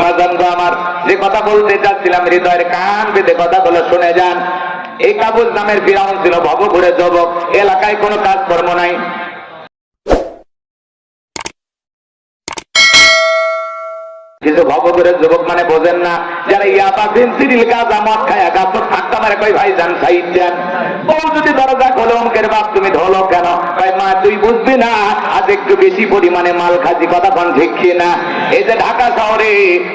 আমার যে কথা বলতে চাচ্ছিলাম, হৃদয়ের কান পেতে কথাগুলো শুনে যান। এই কাবুল নামের ফিরাউন ছিল ভবঘুরে যুবক, এলাকায় কোনো কাজকর্ম নাই। কিন্তু ভবঘুরে যুবক মানে বোঝেন না, যারা ইয়াবা ফেন্সিডিল গাঁজা মদ খায়া গাছ ঠাক্কা মারে কই ভাই যান সাইড দেন। বউ যদি দরজা খোলো, অমুকের বাপ তুমি ঢোলো কেন? ভাই মা তুই বুঝবি না, আজ একটু বেশি পরিমাণে মাল খাচ্ছি, কথা কোন ঠিক না? এই যে ঢাকা শহরে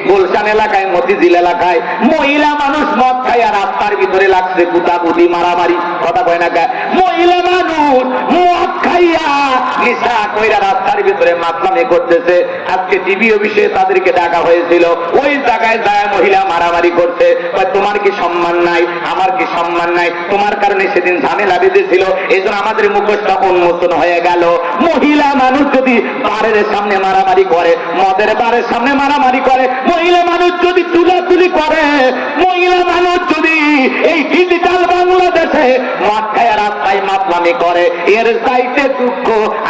গুলশান এলাকায়, মতিঝিল এলাকায় মহিলা মানুষ মদ খায় আর রাস্তার ভিতরে লাগছে কুটাকুটি মারামারি, কথা কয় না কে? মহিলা মানুষ মদ খাইয়া নেশা কইরা রাস্তার ভিতরে মাতলামি করতেছে। আজকে টিভি অফিসে তাদেরকে ডাকা হয়েছিল, ওই জায়গায় যায় মহিলা মারামারি করছে। তোমার কি সম্মান নাই? আমার কি সম্মান নাই? তোমার কারণে সেদিন ঝামেলা বেঁধেছিল, এই জন্য আমাদের মুখোশটা উন্মোচন হয়ে গেল। মহিলা মানুষ যদি বারের সামনে মারামারি করে, মদের বারের সামনে মারামারি করে, মহিলা মানুষ যদি তুলাতুলি করে, মহিলা মানুষ যদি এই ডিজিটাল বাংলাদেশে মদ খায় রাস্তায় মাতলামি করে, এর চাইতে দুঃখ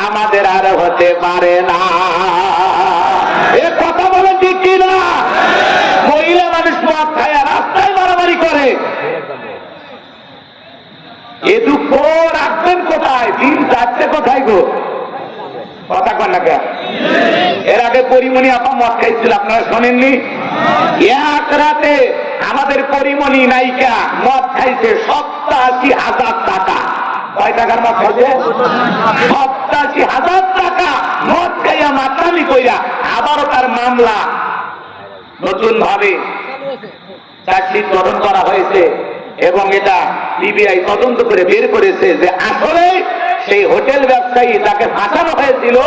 আমাদের আর হতে পারে না। এ কথা বলে ঠিক কিনা? মহিলা মানুষ মদ খায় রাস্তায় মারামারি করে, এ দুঃখ রাখবেন কোথায়? দিন যাচ্ছে কোথায় গো? কথা কন না কেন? এর আগে পরিমণি আপা মদ খাইছিল, আপনারা শোনেননি? এক রাতে আমাদের পরিমণি নায়িকা মদ খাইছে ৮৭,০০০ টাকা। কয় টাকার মদ খাইছে? ৮৭,০০০ টাকা মদ খাইয়া মাতলামি কইরা আবারও তার মামলা নতুন ভাবে চার্জশিট গঠন করা হয়েছে এবং এটা সিবিআই তদন্ত করে বের করেছে যে আসলে সেই হোটেল ব্যবসায়ী যাকে ফাঁসানো হয়েছিল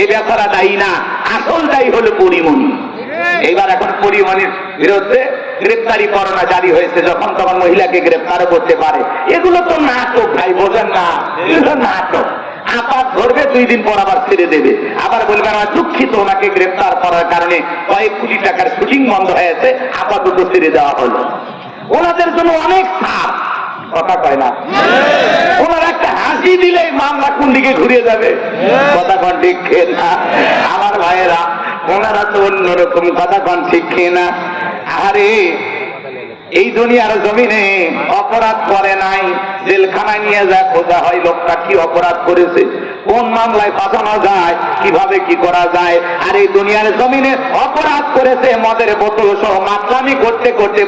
এই ব্যাপারটা দায়ী না, আসল দায়ী হলো পরিমণি। এইবার এখন পরিমণির বিরুদ্ধে গ্রেপ্তারি পরোয়ানা জারি হয়েছে, যখন তখন মহিলাকে গ্রেপ্তার করতে পারে। এগুলো তো নাটক ভাই, বোঝেন না? এগুলো নাটক। আপাত ধরবে, 2 দিন পর আবার ছেড়ে দেবে, আবার বলবে আমার দুঃখিত, ওনাকে গ্রেপ্তার করার কারণে কয়েক কোটি টাকার শুটিং বন্ধ হয়েছে, আপাতত ছেড়ে দেওয়া হলো। ওনাদের জন্য অনেক ছাড়, কথা কয় না? ওনার একটা হাসি দিলেই মামলা কোন দিকে ঘুরে যাবে, কথা কন ঠিক না? আমার ভাইয়েরা, ওনারা তো অন্যরকম, কথা কন ঠিক না? আরে এই দুনিয়ার জমিনে অপরাধ করে নাই, জেলখানায় নিয়ে যায় খোঁজা হয় লোকটা কি অপরাধ করেছে, কোন মামলায় ফাঁসানো যায়, কিভাবে কি করা যায়। আর এই দুনিয়ার জমিনে অপরাধ করেছে, মদের বোতল সহ মাতলামি করতে করতে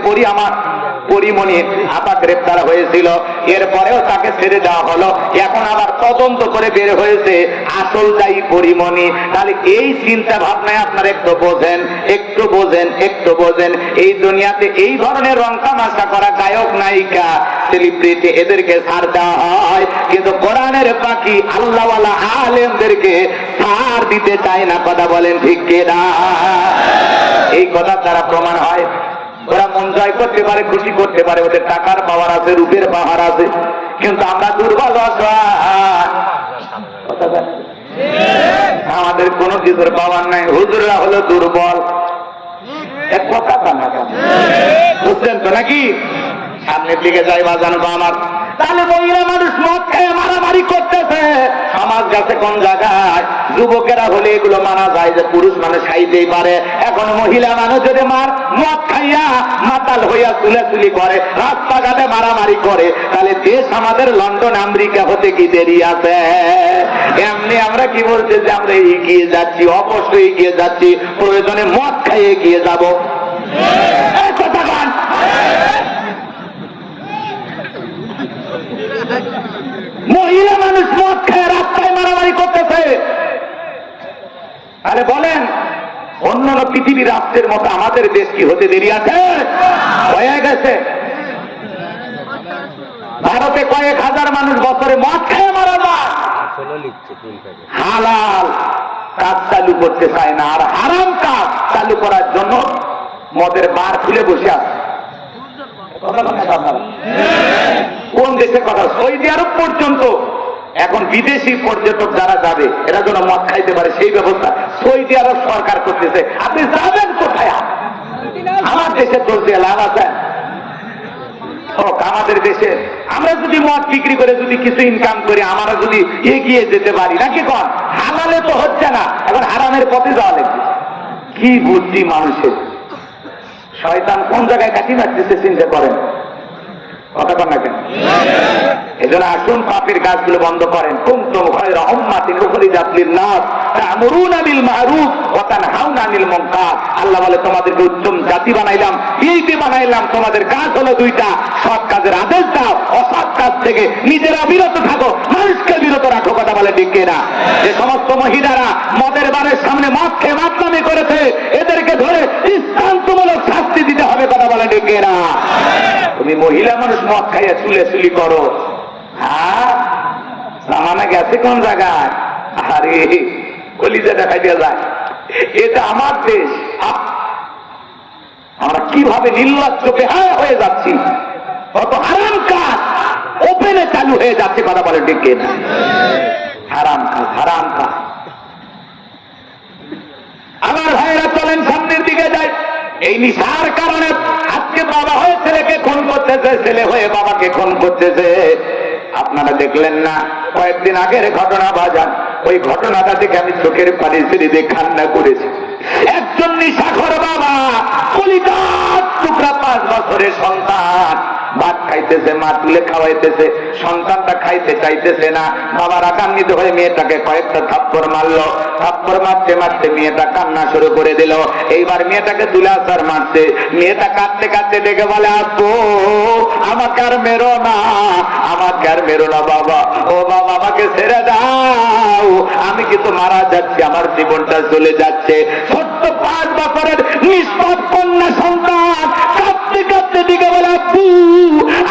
পরিমণি আপা গ্রেপ্তার হয়েছিল, এরপরেও তাকে ছেড়ে দেওয়া হলো। এখন আবার তদন্ত করে বের হয়েছে আসল দায়ী পরিমণি। তাহলে এই চিন্তা ভাবনায় আপনারা একটু বোঝেন, একটু বোঝেন, একটু বোঝেন। এই দুনিয়াতে এই ধরনের রং তামাশা করা গায়ক নায়িকা সেলিব্রিটি এদেরকে ছাড় দেওয়া হয়, কিন্তু কোরআনের পাখি আল্লাহওয়ালা আলেমদেরকে ছাড় দিতে চায় না, কথা বলেন ঠিক কিনা? এই কথা দ্বারা প্রমাণ হয় ওরা মন জয় করতে পারে, খুশি করতে পারে, ওদের টাকার পাওয়ার আছে, রূপের পাহাড় আছে, কিন্তু আমরা দুর্বল, আমাদের কোনো কিছুর পাওয়ার নাই। হুজুররা হলো দুর্বল, এক কথা না, বুঝছেন তো নাকি? সামনের দিকে যাই বাজানো আমার। তাহলে মহিলা মানুষ মদ খেয়ে মারামারি করতেছে, সমাজ গেছে কোন জায়গায়? যুবকেরা হলে এগুলো মানা যায় যে পুরুষ মানুষ খাইতেই পারে, এখন মহিলা মানুষ যদি মদ খাইয়া মাতাল হইয়া চুলাচুলি করে, রাস্তাঘাটে মারামারি করে, তাহলে দেশ আমাদের লন্ডন আমেরিকা হতে কি দেরি আছে? এমনি আমরা কি বলছি যে আমরা এগিয়ে যাচ্ছি, অবশ্যই এগিয়ে যাচ্ছি, প্রয়োজনে মদ খাইয়ে এগিয়ে যাবো। মহিলা মানুষ মদ খেয়ে রাস্তায় মারামারি করতেছে। আরে বলেন, অন্যান্য পৃথিবীর রাষ্ট্রের মতো আমাদের দেশ কি হতে দেরি আছে? হয়ে গেছে। ভারতে কয়েক হাজার মানুষ বছরে মদ খেয়ে মারা যায়, হালাল কাজ চালু করতে চায় না, আর হারাম কাজ চালু করার জন্য মদের বার খুলে বসে আছে। কোন দেশের কথা? সৌদি আরব পর্যন্ত এখন বিদেশি পর্যটক যারা যাবে এরা যেন মদ খাইতে পারে সেই ব্যবস্থা সৌদি আরব সরকার করতেছে। আপনি যাবেন কোথায়? আমার দেশে চলতে লাভ আছে? আমাদের দেশে আমরা যদি মদ বিক্রি করে যদি কিছু ইনকাম করি, আমরা যদি এগিয়ে যেতে পারি, নাকি কন? হালালে তো হচ্ছে না, এখন হারামের পথে যাওয়া লাগবে। কি বুদ্ধি মানুষের! শয়তান কোন জায়গায় কাটি মারতেছে চিন্তা করেন, কথা কন না কেন? এজন্য আসুন পাপের কাজগুলো বন্ধ করেন। কুনতুম খায়রা উম্মাতিন উখরিজাত লিন-নাস তা'মুরুনা বিল মা'রুফ ওয়া তানহাউনা আনিল মুনকার। আল্লাহ বলে তোমাদেরকে উত্তম জাতি বানাইলাম, এইটি বানাইলাম, তোমাদের কাজ হলো দুইটা, সৎ কাজের আদেশ দাও, অসৎ কাজ থেকে নিজেরা বিরত থাকো, মানুষকে বিরত রাখো। কথা বলে ঠিক কিনা? যে সমস্ত মহিলারা মদের বারের সামনে মদ খেয়ে মাতলামি করেছে, এদেরকে ধরে দৃষ্টান্তমূলক শাস্তি দিতে হবে। কথা বলে ঠিক কিনা? তুমি মহিলা মানুষ মদ খাইয়া চুলে চুলি করো, হ্যাঁ সামানা গেছে কোন জায়গায়? আরে কলিজাটা খাইতে যায়, এটা আমার দেশ। আমরা কিভাবে নির্লজ্জ বেহায়া হয়ে যাচ্ছি, কত হারাম কাজ ওপেনে চালু হয়ে যাচ্ছে। কথা বলে ঠিক কিনা? হারাম কাজ, হারাম কাজ। আমার ভাইয়েরা চলেন সামনের দিকে যায়। এই নিশার কারণে আজকে বাবা হয়ে ছেলেকে খুন করতেছে, ছেলে হয়ে বাবাকে খুন করতেছে। আপনারা দেখলেন না কয়েকদিন আগের ঘটনা বাজান? ওই ঘটনাটা থেকে আমি চোখের পানি ছেড়ে দিয়ে কান্না করেছি। একজন নিশাখর বাবা, কলিজার টুকরা 5 বছরের সন্তান, ভাত খাইতেছে, মা তুলে খাওয়াইতেছে, সন্তানটা খাইতে চাইতেছে না। বাবা রাগান্বিত হয়ে মেয়েটাকে কয়েকটা থাপ্পড় মারলো। থাপ্পড় মারতে মারতে মেয়েটা কান্না শুরু করে দিল। এইবার মেয়েটাকে দুলাচার মারছে। মেয়েটা কাঁদতে কাঁদতে ডেকে বলে, আব্বু আমাকে আর মেরো না, আমাকে আর মেরো না বাবা, ও বাবা আমাকে ছেড়ে দাও, আমি কিন্তু মারা যাচ্ছি, আমার জীবনটা চলে যাচ্ছে। ছোট্ট 5 বছরের নিষ্পাপ কন্যা সন্তান কাঁদতে কাঁদতে দিকে বলে, আব্বু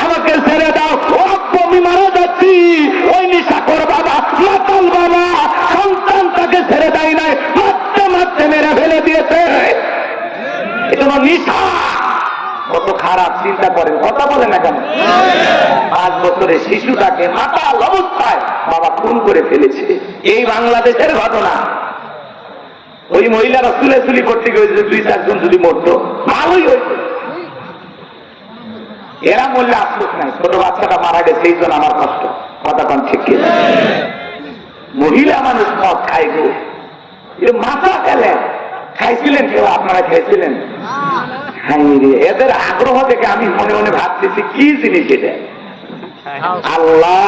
আমাকে ছেড়ে দাও, ও আব্বু আমি মারা যাচ্ছি। ওই নিশাখোর বাবা, মাতাল বাবা সন্তানটাকে ছেড়ে দেয় নাই, মারতে মারতে মেরে ফেলে দিয়েছে। এটা নিশা কত খারাপ, চিন্তা করেন। কথা বলে না কেন? 5 বছরের শিশুটাকে মাতাল অবস্থায় বাবা খুন করে ফেলেছে। এই বাংলাদেশের ঘটনা। ওই মহিলারা চুলেচুলি করতে গিয়েছে, 2-4 জন যদি মরতো ভালোই হইত। এরা মরলে আফসোস নাই, ছোট বাচ্চাটা মারা গেছে এই জন্য আমার কষ্ট। কথা কন ঠিক কিনা? মহিলা মানুষ মদ খাইব, মাথা খেলেন, খাইছিলেন কেউ? আপনারা খাইছিলেন? এদের আগ্রহ থেকে আমি মনে মনে ভাবতেছি কি জিনিস এটা। আল্লাহ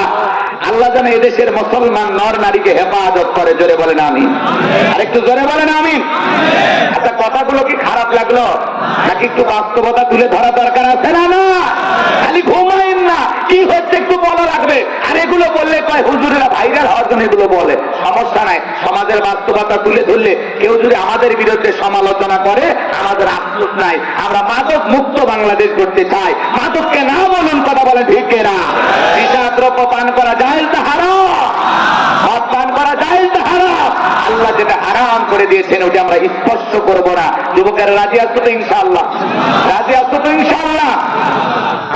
আল্লাহ যেন এদেশের মুসলমান নর নারীকে হেফাজত করে। জোরে বলেন আমিন। আরেকটু জোরে বলেন আমিন। আচ্ছা কথাগুলো কি খারাপ লাগলো নাকি একটু বাস্তবতা তুলে ধরা দরকার আছে? না না, খালি ঘুমাইন না, কি হচ্ছে একটু বলা লাগবে। আর এগুলো বললে কয় হুজুরেরা ভাইরাল হওয়ার জন্য এগুলো বলে। সমস্যা নাই, সমাজের বাস্তবতা তুলে ধরলে কেউ যদি আমাদের বিরুদ্ধে সমালোচনা করে আমাদের আফসোস নাই। আমরা মাদক মুক্ত বাংলাদেশ করতে চাই। মাদককে না বলুন, কথা বলে ঠিক না? নিশাদ্রব্য পান করা জায়েজ না হারাম? মদ পান করা জায়েজ না হারাম? আল্লাহ যেটা হারাম করে দিয়েছেন ওটা আমরা স্পর্শ করবো না। যুবকেরা রাজি আছো তো ইনশাআল্লাহ? রাজি আছো তো ইনশাআল্লাহ?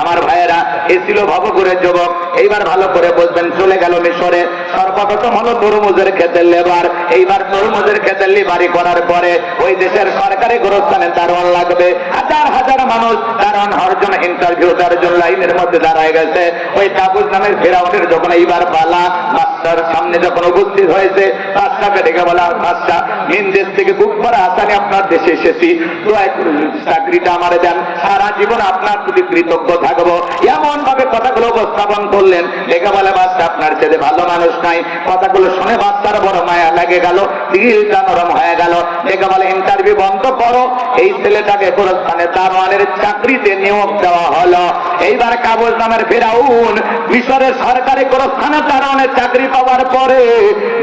আমার ভাইয়েরা, এ ছিল ভবঘুরের যুবক। এইবার ভালো করে বলবেন, চলে গেল মিশরে। সর্বপ্রথম হলো তরমুজের ক্ষেতের লেবার। এইবার তরমুজের ক্ষেতের লেবারি করার পরে ওই দেশের সরকারি গোরস্থানে দারোয়ান লাগবে। হাজার হাজার মানুষ দারোয়ান হওয়ার জন্য ইন্টারভিউ দেওয়ার জন্য লাইনের মধ্যে দাঁড়ায় গেছে। ওই কাবুজ নামের ফেরাউনের যখন এইবার পালা বাদশার সামনে যখন উপস্থিত হয়েছে, বাদশাকে ডেকে বলা, বাদশা ভিন দেশ থেকে বুক করা আসানে আপনার দেশে এসেছি, দয়া করে চাকরিটা আমারে দেন, সারা জীবন আপনার প্রতি কৃতজ্ঞ থাকবো। এমন ভাবে কথাগুলো উপস্থাপন করলেন। ডেকে বলে, বাদশা আপনার ছেলে ভালো মানুষ নাই। কথাগুলো শুনে বাদশার বড় মায়া লেগে গেল, দিলটা নরম হয়ে গেল। ডেকে বলে, ইন্টারভিউ বন্ধ করো, এই ছেলেটাকে গোরস্থানে দারোয়ানের চাকরিতে নিয়োগ দেওয়া হলো। এইবার কাবুজ নামের ফেরাউন মিশরের সরকারি গোরস্থানে দারোয়ানের চাকরি পাওয়ার পরে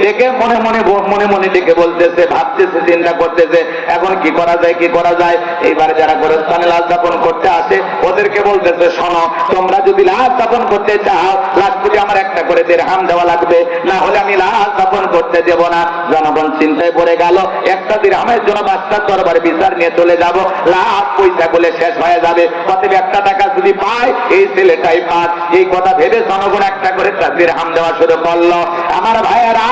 ডেকে মনে মনে ডেকে বলতেছে, ভাবতেছে, চিন্তা করতেছে, এখন কি করা যায়, কি করা যায়। এইবার যারা গোরস্থানে লাশ দাফন করতে আসে ওদেরকে বলতেছে, শোনো তোমরা যদি লাশ দাফন করতে চাও লাশ প্রতি আমার একটা করে দিরহাম দেওয়া লাগবে, না হলে আমি লাশ দাফন করতে দেব না। জনগণ চিন্তায় পড়ে গেল, একটা দিরহামের জন্য বাদশার দরবারে বিচার নিয়ে চলে যাব, লাখ পয়সা গুলো শেষ হয়ে যাবে, অতএব 1 টাকা যদি পায় এই ছেলেটাই পাক। এই কথা ভেবে জনগণ একটা করে দিরহাম দেওয়া শুরু করলো। আমার ভাইয়েরা,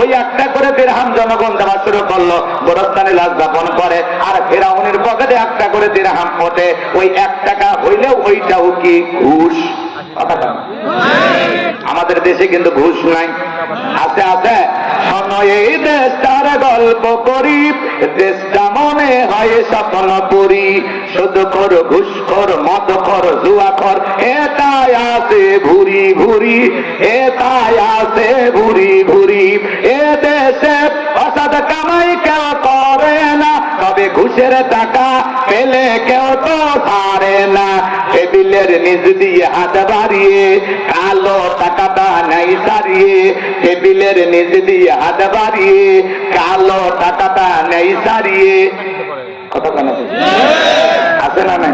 ওই একটা করে দিরহাম জনগণ দেওয়া শুরু করলো। গোরস্থানে লাশ দাফন করে আর ফেরাউনের পকেটে একটা করে দিরহাম ওঠে। ওই 1 টাকা হইলেও ওইটাও কি ঘুষ? আমাদের দেশে কিন্তু ঘুষ নাই। আছে আছে, স্বর্ণ এই দেশটার গল্প করি, দেশটা মনে হয় স্বপ্নপুরী। শুধু কর ঘুষখোর মদখোর জুয়াখোর এটাই আছে ভুরি ভুরি, এটাই আছে ভুরি ভুরি। এ দেশে অসৎ কামাই কেউ করে না, তবে ঘুষের টাকা পেলে কেউ তো ছাড়ে না। টেবিলের নিচ দিয়ে হাত বাড়িয়ে কালো টাকাটা নাই সারিয়ে, টেবিলের নিচ দিয়ে হাত বাড়িয়ে কালো টাকাটা নেই সারিয়ে। কথা কেন আছে না নাই?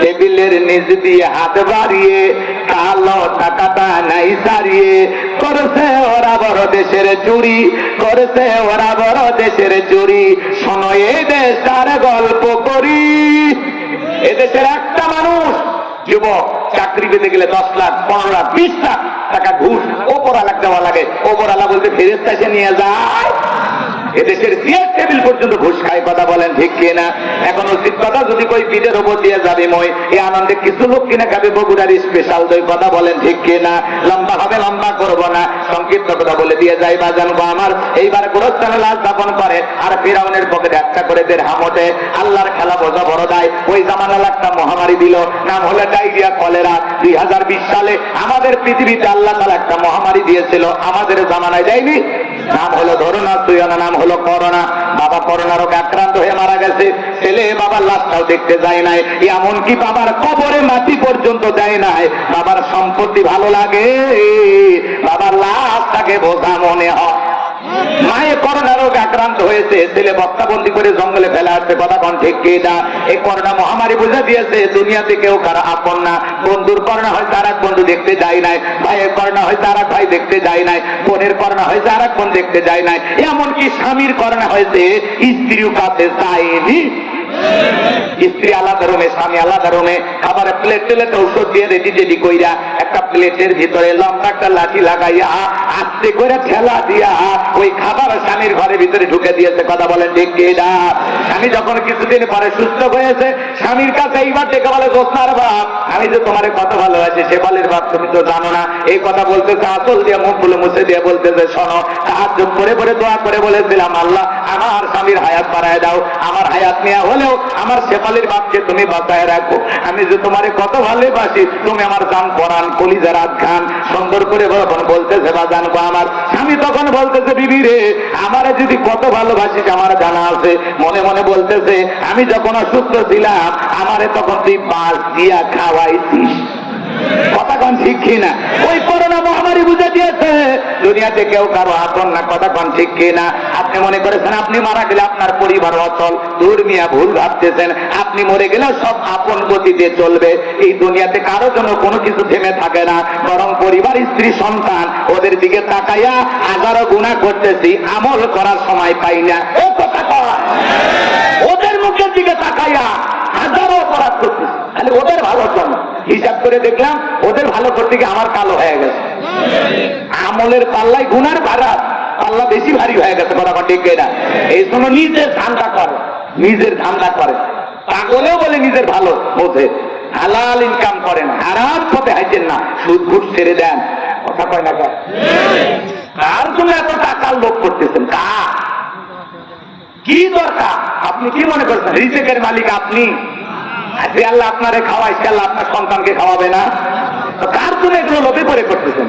টেবিলের নিচ দিয়ে হাত বাড়িয়ে কালো টাকাটা নাই সারিয়ে। করেছে ওরা বড় দেশের চুরি, করেছে ওরা বড় দেশের চুরি। শোনো এই দেশটার গল্প করি। এদেশের একটা মানুষ যুবক চাকরি পেতে গেলে 10 লাখ 15 লাখ 20 লাখ টাকা ঘুষ ওপরালা দেওয়া লাগে। ওপরালা বলতে ফেরেশতা এসে নিয়ে যায়। এদেশের চেয়ার টেবিল পর্যন্ত ঘুষ খায়। কথা বলেন ঠিক কিনা? এখন উচিত কথা যদি কই পিঠের ওপর দিয়ে যাবে মই, এই আনন্দে কিছু লোক কিনে খাবে বগুড়ার স্পেশাল দই। কথা বলেন ঠিক কিনা? লম্বা হবে, লম্বা করবো না, সংক্ষিপ্ত কথা বলে দিয়ে যাই বাজান গো আমার। এইবার গোরস্থানে লাশ দাপন করে আর ফিরাউনের পকেটে একটা করে দেড়হাম ওঠে। আল্লাহর খেলা বোঝা বড় দায়। ওই জামানাল একটা মহামারী দিল, নাম হলো ডায়রিয়া, কলেরা। 2020 সালে আমাদের পৃথিবীতে আল্লাহ তাআলা একটা মহামারী দিয়েছিল, আমাদের জামানায় দেয়নি। নাম হলো ধরনা সুয়ানা, নাম হলো করোনা। বাবা করোনা রোগে আক্রান্ত হয়ে মারা গেছে। ছেলে বাবার লাশটাও দেখতে যায় নাই, এমনকি বাবার কবরে মাটি পর্যন্ত যায় নাই। বাবার সম্পত্তি ভালো লাগে, বাবার লাশটাকে বোঝা মনে হয়। মায়ে করোনা রোগে আক্রান্ত হয়েছে, ছেলে বস্তাবন্দি করে জঙ্গলে ফেলে আসছে। কথা কোন ঠিক কিনা? এই করোনা মহামারী বুঝা দিয়েছে দুনিয়াতে কেউ কারো আপন না। বন্ধুর করোনা হয়তো আর এক বন্ধু দেখতে যায় নাই, ভাইয়ের করোনা হয়তো আর এক ভাই দেখতে যায় নাই, বোনের করোনা হয়তো আর এক বোন দেখতে যায় নাই, এমনকি স্বামীর করোনা হয়েছে স্ত্রীও কাছে যায়নি। স্ত্রী আলাদা রুমে, স্বামী আলাদা রুমে। খাবারের প্লেট টেলেতে ঔষধ দিয়ে রেডি টেডি কইরা একটা প্লেটের ভিতরে লম্বা একটা লাঠি লাগাইয়া আস্তে করে ঠেলা দিয়া ওই খাবার স্বামীর ঘরের ভিতরে ঢুকে দিয়েছে। কথা বলেন ঠিক কিনা? স্বামী যখন কিছুদিন পরে সুস্থ হয়েছে, স্বামীর কাছে এইবার ডেকে বলে, জোৎস্নার বাপ, আমি যে তোমার কত ভালোবাসি, শেফালির বাপ তুমি তো জানো না। এই কথা বলতেছে, আঁচল দিয়ে মুখগুলো মুছে দিয়ে বলতেছে, শোনো, তাহাজ্জুদ করে করে দোয়া করে বলেছিলাম, আল্লাহ আমার স্বামীর হায়াত বাড়ায় দাও। আমার হায়াত নেওয়া হলেও আমার শেফালির বাপকে তুমি বাঁচায় রাখো। আমি যে তোমারে কত ভালোবাসি, তুমি আমার জান পরান কলিজার আখ্যান। সুন্দর করে যখন বলতেছে বাজান গো আমার, স্বামী তখন বলতেছে, বিবি রে, আমারে যদি কত ভালোবাসিস আমার জানা আছে। মনে মনে বলতেছে, আমি যখন অসুস্থ ছিলাম আমারে তখন তুই বাস দিয়া খাওয়াইছিস। কথা কোন ঠিক কিনা? ওই করোনা মহামারী বুঝে দিয়েছে দুনিয়াতে কেউ কারো আপন না। কথা কোন ঠিক কিনা? আপনি মনে করেছেন আপনি মারা গেলে আপনার পরিবার অচল, দূর মিয়া ভুল ভাবতেছেন। আপনি মরে গেলে সব আপন গতিতে চলবে। এই দুনিয়াতে কারো জন্য কোনো কিছু থেমে থাকে না, বরং পরিবার, স্ত্রী, সন্তান, ওদের দিকে তাকাইয়া 11 গুনাহ করতেছি, আমল করার সময় পাই না। ও কথা কয়, ওদের মুখের দিকে তাকাইয়া 1000 অপরাধ করতেছি, খালি ওদের ভালোর জন্য। হিসাব করে দেখলাম ওদের ভালো করতে গিয়ে আমার কালো হয়ে গেছে। আমলের পাল্লাই গুনার ভাড়া পাল্লা বেশি ভারী হয়ে গেছে। কথা ঠিক না? এই জন্য নিজের ধান্দা করে, নিজের ধান্দা করে। পাগলেও বলে নিজের ভালো বোঝে, হালাল ইনকাম করেন, হারাম পথে হাইতেন না, সুদ ঘুষ ছেড়ে দেন। কথা কয় না? কার জন্য এত টাকার লোভ করতেছেন? কার কি দরকার? আপনি কি মনে করছেন রিজিকের মালিক আপনি? যে আল্লাহ আপনারে খাওয়াই, সে আল্লাহ আপনার সন্তানকে খাওয়াবে না? কার জন্য এগুলো লোভে পড়ে করতেছেন?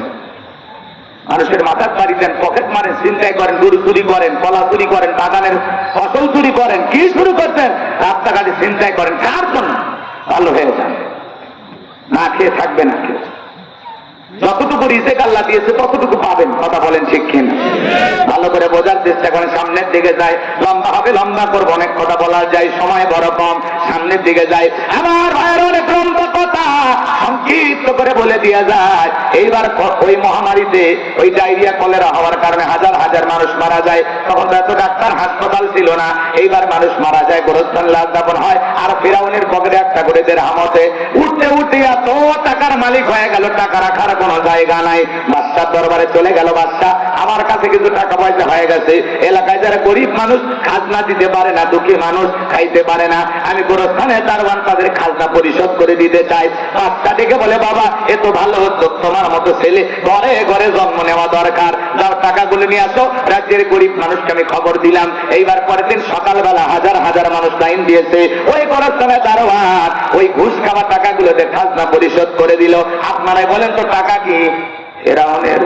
মানুষের মাথার বাড়ি দেন, পকেট মারেন, চিন্তায় করেন, গরু চুরি করেন, কলা চুরি করেন, বাগানের ফসল চুরি করেন, কি শুরু করতেন? রাস্তাঘাটে চিন্তায় করেন। কার জন্য? ভালো হয়ে যান, না খেয়ে থাকবে না কেউ। যতটুকু রিজিক আল্লাহ দিয়েছে ততটুকু পাবেন। কথা বলেন ঠিক কিনা? ভালো করে বোঝার চেষ্টা করেন। সামনের দিকে যায়, লম্বা হবে, লম্বা করবো, অনেক কথা বলা যায়, সময় বড় কম। সামনের দিকে যায়, আমার ভাইয়ের অনেক লম্বা কথা সংক্ষিপ্ত করে বলে দেওয়া যায়। এইবার ওই মহামারীতে ওই ডায়রিয়া, কলেরা হওয়ার কারণে হাজার হাজার মানুষ মারা যায়। তখন তো এত ডাক্তার, হাসপাতাল ছিল না। এইবার মানুষ মারা যায়, গোরস্থান লাশ দাপন হয়, আর ফিরাউনের পকেটে একটা করে দেড়হাম ওঠে। উঠতে উঠতে এত টাকার মালিক হয়ে গেল, টাকা রাখার কোনো জায়গা নাই। বাদশার দরবারে চলে গেল, বাদশা আমার কাছে কিছু টাকা পয়সা হয়ে গেছে, এলাকায় যারা গরিব মানুষ খাজনা দিতে পারে না, দুঃখী মানুষ খাইতে পারে না, আমি গোরস্থানে দারোয়ান তাদের খাজনা পরিশোধ করে দিতে চাই। বাদশা ডেকে বলে, বাবা এ তো ভালো উদ্যোগ, তোমার মতো ছেলে ঘরে ঘরে জন্ম নেওয়া দরকার, যাও টাকাগুলো নিয়ে আসো, রাজ্যের গরিব মানুষকে আমি খবর দিলাম। এইবার পরের দিন সকালবেলা হাজার হাজার মানুষ লাইন দিয়েছে, ওই গোরস্থানে দারোয়ান ওই ঘুষ খাওয়া টাকাগুলোতে খাজনা পরিশোধ করে দিল। আপনারাই বলেন তো টাকা কি? ফেরাউনের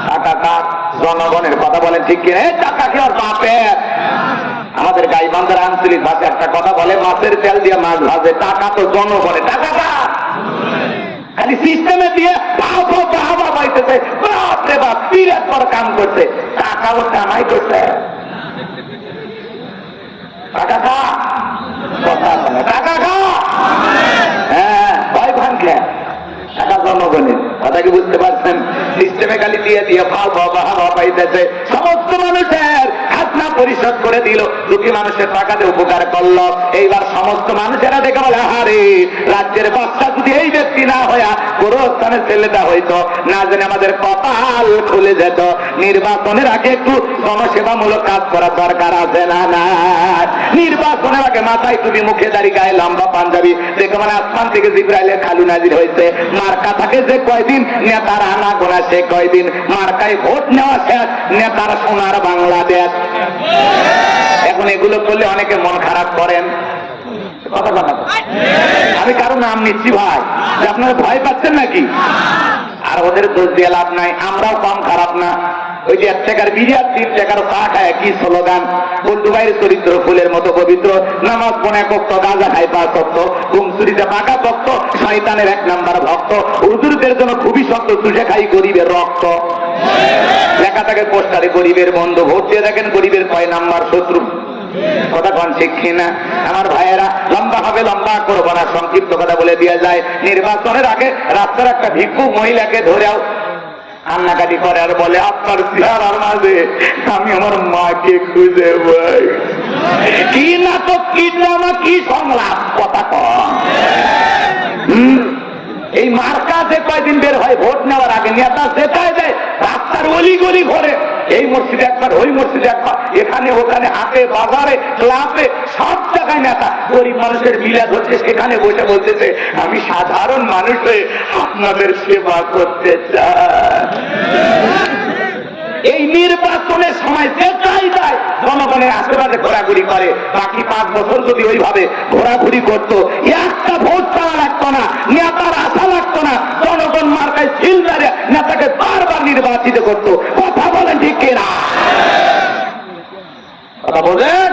টাকা কার? জনগণের। কথা বলেন ঠিক কিনা? টাকা কি আর বাপের? আমাদের গাইবান্ধার আঞ্চলিক ভাষা একটা কথা বলে, মাছের তেল দিয়ে মাছ ভাজে, টাকা তো জনগণের। টাকা কার? খালি সিস্টেমে দিয়ে বাবা পাইতেছে, বাপরে বাপ বিরাট বড় কাম করছে, টাকাও কামাই করছে। টাকা খা, কথা আছে না, টাকা খা। হ্যাঁ, ভয় ভান খেয়ে টাকা জনগণের। কথা কি বুঝতে পারছেন? সিস্টেমে খালি দিয়ে দিয়ে বাবা পাইতেছে। সমস্ত মানুষের খাজনা পরিশোধ করে দিল, দুঃখী মানুষের টাকাতে উপকার করলো। এইবার সমস্ত মানুষেরা দেখে বলে, আরে রাজ্যের বাচ্চা যদি এই ব্যক্তি না হইয়া গোরস্থানের ছেলেটা হইতো, না জানি আমাদের কপাল খুলে যেত। নির্বাচনের আগে একটু জনসেবামূলক কাজ করার দরকার আছে না? না, নির্বাচনের আগে মাথায় টুপি, মুখে দাড়ি, গায়ে লম্বা পাঞ্জাবি, দেখে মানে আসমান থেকে জিব্রাইলের খালু নাজির হয়েছে। মার্কা থাকে যে কয়দিন, নেতার আনা গোনা সে কয়দিন। মার্কায় ভোট নেওয়া শেষ, নেতার সোনার বাংলাদেশ। এখন এগুলো করলে অনেকে মন খারাপ করেন। কথা কথা আমি কারো নাম নিচ্ছি ভাই, যে আপনারা ভয় পাচ্ছেন নাকি? আর ওদের দোষ দিয়ে লাভ নাই, আমরাও কম খারাপ না। ওই যে 1 টাকার বিরিয়ার 3 টাকার চা খায়, কি স্লোগান? বন্ধু ভাইয়ের চরিত্র ফুলের মতো পবিত্র, নামাজ পড়ে ভক্ত, গাঁজা খায় 5 ভক্ত, ঘুমচুরিতে পাকা ভক্ত, শয়তানের 1 নাম্বার ভক্ত, হুজুরদের জন্য খুবই শক্ত, চুষে খাই গরিবের রক্ত। লেখা থাকে পোস্টারে, গরিবের বন্ধু, ভোট দিয়ে দেখেন গরিবের 6 নাম্বার শত্রু। কথা কন ঠিক কিনা? আমার ভাইয়েরা, লম্বা হবে লম্বা করবো না, সংক্ষিপ্ত কথা বলে দেওয়া যায়। নির্বাচনের আগে রাস্তার একটা ভিক্ষুক মহিলাকে ধরেও কান্নাকাটি করে আর বলে, আপনার চেহারার মাঝে আমি আমার মাকে খুঁজে পাই। কি নাটক, কি ড্রামা, কি সংলাপ! কথা কন। এই মার্কা যে কয়দিন বের হয় ভোট নেওয়ার আগে, নেতা যেটাই দেয় রাস্তার অলি গলি ঘরে, এই মসজিদে একবার, ওই মসজিদে একবার, এখানে ওখানে, হাটে বাজারে, ক্লাবে, সব জায়গায় নেতা। গরিব মানুষের মিলাদ হচ্ছে, সেখানে বসে বলতেছে, আমি সাধারণ মানুষ হয়ে আপনাদের সেবা করতে চাই। এই নির্বাচনের সময় যেটাই যায় জনগণের আশেপাশে ঘোরাঘুরি করে। বাকি 5 বছর যদি ওইভাবে ঘোরাঘুরি করতো, একটা ভোট চাওয়া লাগতো না, নেতার আশা লাগতো না, জনগণ মার্কায় সিল মেরে নেতাকে বারবার নির্বাচিত করতো। কথা বলেন ঠিক কিনা? কথা বলেন।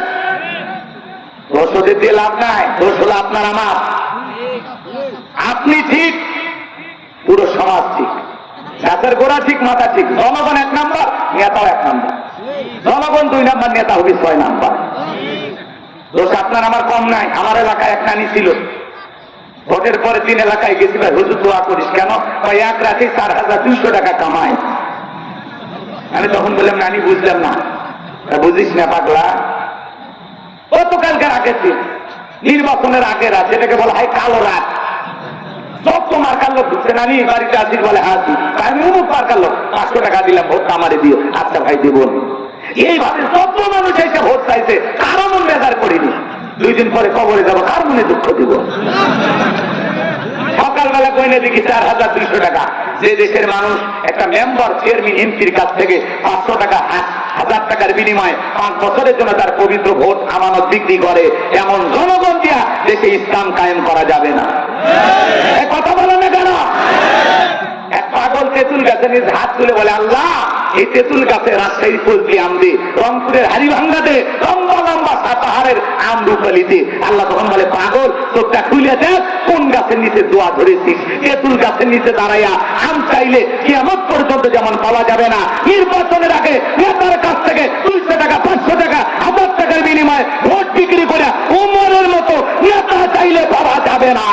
দোষ দিতে লাভ নাই, দোষ হলো আপনার আমার। আপনি ঠিক, পুরো সমাজ ঠিক, গাছের গোড়া ঠিক, মাথা ঠিক। জনগণ 1 নাম্বার, নেতাও 1 নাম্বার। জনগণ 2 নাম্বার, নেতা হবে 6 নাম্বার। দোষ আপনার আমার কম নাই। আমার এলাকায় এক নানি ছিল, ভোটের পরে 3 এলাকায় গেছি, ভাই হুজুর দোয়া করিস। কেন? ভাই এক রাতে 4200 টাকা কামায়। আমি তখন বললাম, নানি বুঝলাম না। বুঝিস না পাগলা, গতকালকার আগের দিন, নির্বাচনের আগের রাত, যেটাকে বলা হয় কালো রাত। যত মার্কার লোক ঢুকছে, নানি বাড়িতে আসিস? বলে হাসি। আমি অমুক মার্কার লোক, 500 টাকা দিলাম, ভোটটা আমারে দিও। আচ্ছা ভাই দিব। এইভাবে যত মানুষ এসে ভোট চাইছে, কারো মন বেজার করিনি। 2 দিন পরে কবরে যাবো, কার মনে দুঃখ দিব? সকালবেলা কইনে দেখি 4200 টাকা। যে দেশের মানুষ একটা মেম্বার, চেয়ারম্যান, এমপির কাছ থেকে 500 টাকা, 1000 টাকার বিনিময়ে 5 বছরের জন্য তার পবিত্র ভোট আমানত বিক্রি করে, এমন জনগণ দিয়া দেশে ইসলাম কায়েম করা যাবে না। কথা বলে না কেন? এক পাগল তেঁতুল গাছে নিজ হাত তুলে বলে, আল্লাহ এই তেঁতুল গাছে রাজশাহীর ফজলি আম দে, রংপুরের হাড়িভাঙ্গাতে লম্বা লম্বা পাহাড়ের আম রূপালিতে। আল্লাহ তখন বলে, পাগল চোখটা খুলে দেখ, কোন গাছের নিচে দোয়া ধরেছিস? তেঁতুল গাছের নিচে দাঁড়াইয়া আম চাইলে কিয়ামত পর্যন্ত যেমন পাওয়া যাবে না, নির্বাচনের আগে নেতার কাছ থেকে 200 টাকা, 500 টাকা, 1000 টাকার বিনিময়ে ভোট বিক্রি করে উমরের মতো নেতা চাইলে পাওয়া যাবে না।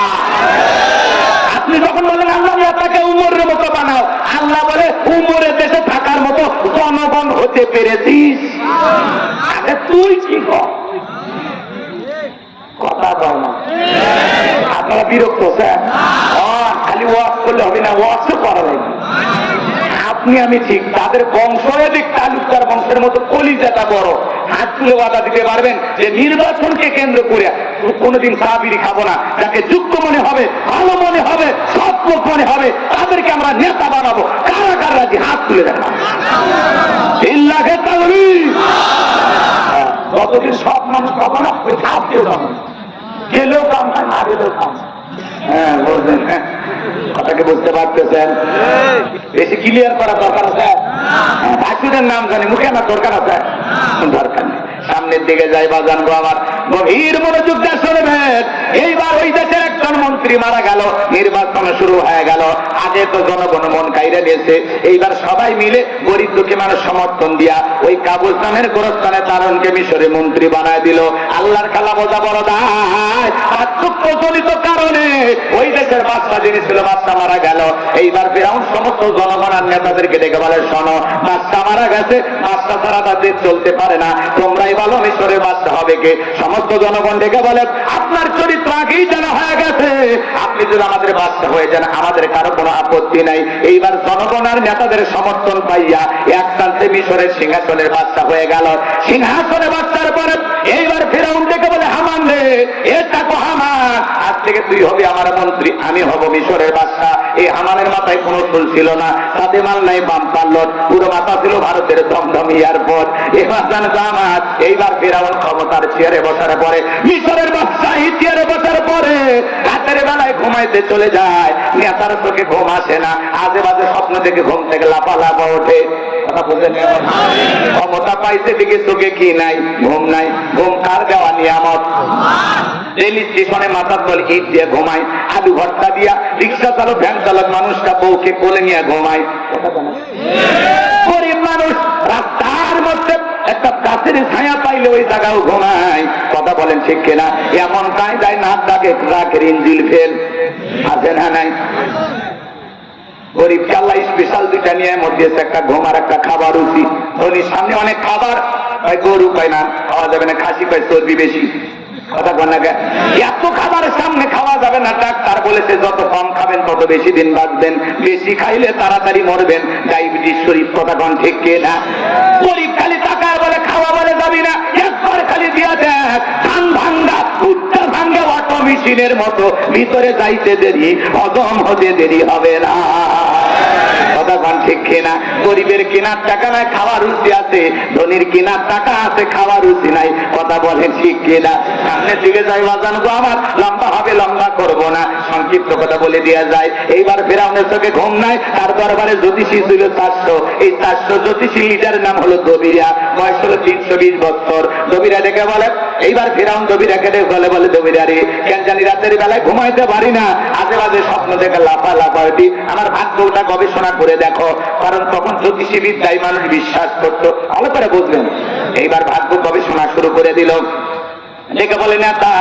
আপনি যখন বলেন আল্লাহ নেতাকে উমরের মতো বানাও, আল্লাহ বলে উমরের দেশে থাকার মতো জনগণ হতে পেরেছিস? আরে তুই কি কথা বল না। আপনারা বিরক্ত হচ্ছেন? খালি ওয়াজ করলে হবে না, ওয়াজও করা লাগবে। আপনি আমি ঠিক, তাদের বংশ এদিক তালুকদার বংশের মতো কলিজাটা বড়, হাত তুলে ওয়াদা দিতে পারবেন যে নির্বাচনকে কেন্দ্র করে কোনোদিন চা বিড়ি খাবো না, যাকে যুক্ত মনে হবে, ভালো মনে হবে, সৎ লোক মনে হবে, তাদেরকে আমরা নেতা বানাবো। কারা কারা রাজি? হাত তুলে দেখা। যতদিন সব মানুষ পাবো না, ওই ধাপ দিয়ে যাবো, গেলেও কাম হয়, না গেলেও কাম। হ্যাঁ বলছেন, হ্যাঁ কথাকে বুঝতে পারতেছেন? বেশি ক্লিয়ার করা দরকার আছে? ভাসুরের নাম জানি, মুখে না দরকার আছে? দরকার নেই। সামনের দিকে যাই বাজানবো আমার, গভীর মনোযোগ দিয়ে শুনবেন। এইবার ওই দেশের একজন মন্ত্রী মারা গেল, নির্বাচন শুরু হয়ে গেল। আগে তো জনগণ মন কাইরে দিয়েছে, এইবার সবাই মিলে গরিব দুঃখী মানুষ সমর্থন দিয়া ওই কাবুল নামের গোরস্থানে তারণকে মিশরে মন্ত্রী বানায় দিল। আল্লাহর খেলা বোঝা বড় দায়। প্রচলিত কারণে ওই দেশের বাদশা যিনি ছিল, বাদশা মারা গেল। এইবার ফিরাউন সমস্ত জনগণ আর নেতাদেরকে ডেকে বলে, শোনো, বাদশা মারা গেছে, বাদশা ছাড়া তাদের চলতে পারে না, তোমরাই বলো মিশরের বাদশা হবে কে? সমস্ত জনগণ ডেকে বলে, আপনার চরিত্র আগেই জানা হয়ে গেছে, আপনি যদি আমাদের বাদশা হয়ে যান আমাদের কারো কোনো আপত্তি নাই। এইবার জনগণ আর নেতাদের সমর্থন পাইয়া একসাথে মিশরের সিংহাসনের বাদশা হয়ে গেল। সিংহাসনে বাদশার পরে এইবার ফিরাউন ডেকে বলে, হামান রে, এটা কো হামান, আজ থেকে তুই হবি আমার মন্ত্রী, আমি হব মিশরের বাদশা। এই হামানের মাথায় কোনো চুল ছিল না, তাতে মাল নাই বাম্পার লোড, পুরো মাথা ছিল ভারতের দমদম এয়ারপোর্ট। এবার জামাত এইবার ফিরাউন ক্ষমতার চেয়ারে বসার পরে, মিশরের বাদশা এই চেয়ারে বসার পরে রাতের বেলায় ঘুমাইতে চলে যায়। নেতার চোখে ঘুম আসে না, আজে বাজে স্বপ্ন থেকে ঘুম থেকে লাফা ওঠে। কথা বুঝলেন? ক্ষমতা পাইছে দিকে চোখে কি নাই? ঘুম নাই। ঘুম কার দেওয়া নিয়ামত? রেল স্টেশনে মাথার তল ইট দিয়ে ঘুমায়, আলু ভর্তা দিয়া রিক্সা চালক ভ্যান চালক মানুষটা বউকে কোলে নিয়ে ঘুমায়। গরিব মানুষ রাস্তার মধ্যে একটা গাছের ছায়া পাইলে ওই জায়গাও ঘুমায়। কথা বলেন ঠিক কিনা? এমন কায়দায় নাক ডাকে ট্রাকের ইঞ্জিল ফেল আছে না নাই? গরিব আল্লাহ স্পেশাল দুইটা নিয়ে মধ্যে একটা ঘুম আর একটা খাবার উচিত। ধনির সামনে অনেক খাবার, গরু পায় না, খাওয়া যাবে না, খাসি পায় চর্বি বেশি। কথা বল না, এত খাবারের সামনে খাওয়া যাবে না। ডাক্তার বলেছে যত কম খাবেন তত বেশি দিন বাঁচবেন, বেশি খাইলে তাড়াতাড়ি মরবেন, ডায়াবেটিস শরীর। কথা কোন ঠিক কিনা? গরিব খালি টাকার বলে খাওয়া বলে যাবি না, একবার খালি দিয়া দেখ, ধান ভাঙ্গা উত্তর ভাঙ্গা অটো মেশিনের মতো ভিতরে যাইতে দেরি, হজম হতে দেরি হবে না। কথা কোন ঠিক কিনা? গরিবের কেনার টাকা নাই, খাওয়ার রুচি আছে, ধনীর কেনার টাকা আছে, খাওয়ার রুচি নাই। কথা বলে ঠিক কিনা? সামনের দিকে যাই বাজানবো আমার, লম্বা হবে, লম্বা করবো না, সংক্ষিপ্ত কথা বলে দেওয়া যায়। এইবার ফেরাউনের চোখে ঘুম নাই, তার দরবারে জ্যোতিষী ছিল 400। এই 400 জ্যোতিষী লিডারের নাম হলো দবিরা, বয়স হলো 320 বছর। দবিরা ডেকে বলে, এইবার ফেরাউন দবিরাকে ডেকে বলে, দবিরা রে, কেন জানি রাতের বেলায় ঘুমাইতে পারি না, আজে বাজে স্বপ্ন দেখে লাফালাফি, আমার ভাগ্যটা গবেষণা করে দেখো। কারণ তখন জ্যোতিষী বিদ্যায় মানুষ বিশ্বাস করতো, ভালো করে বুঝলেন। এইবার ভাগ্য গবেষণা শুরু করে দিল। ডেকে বলে, নেতা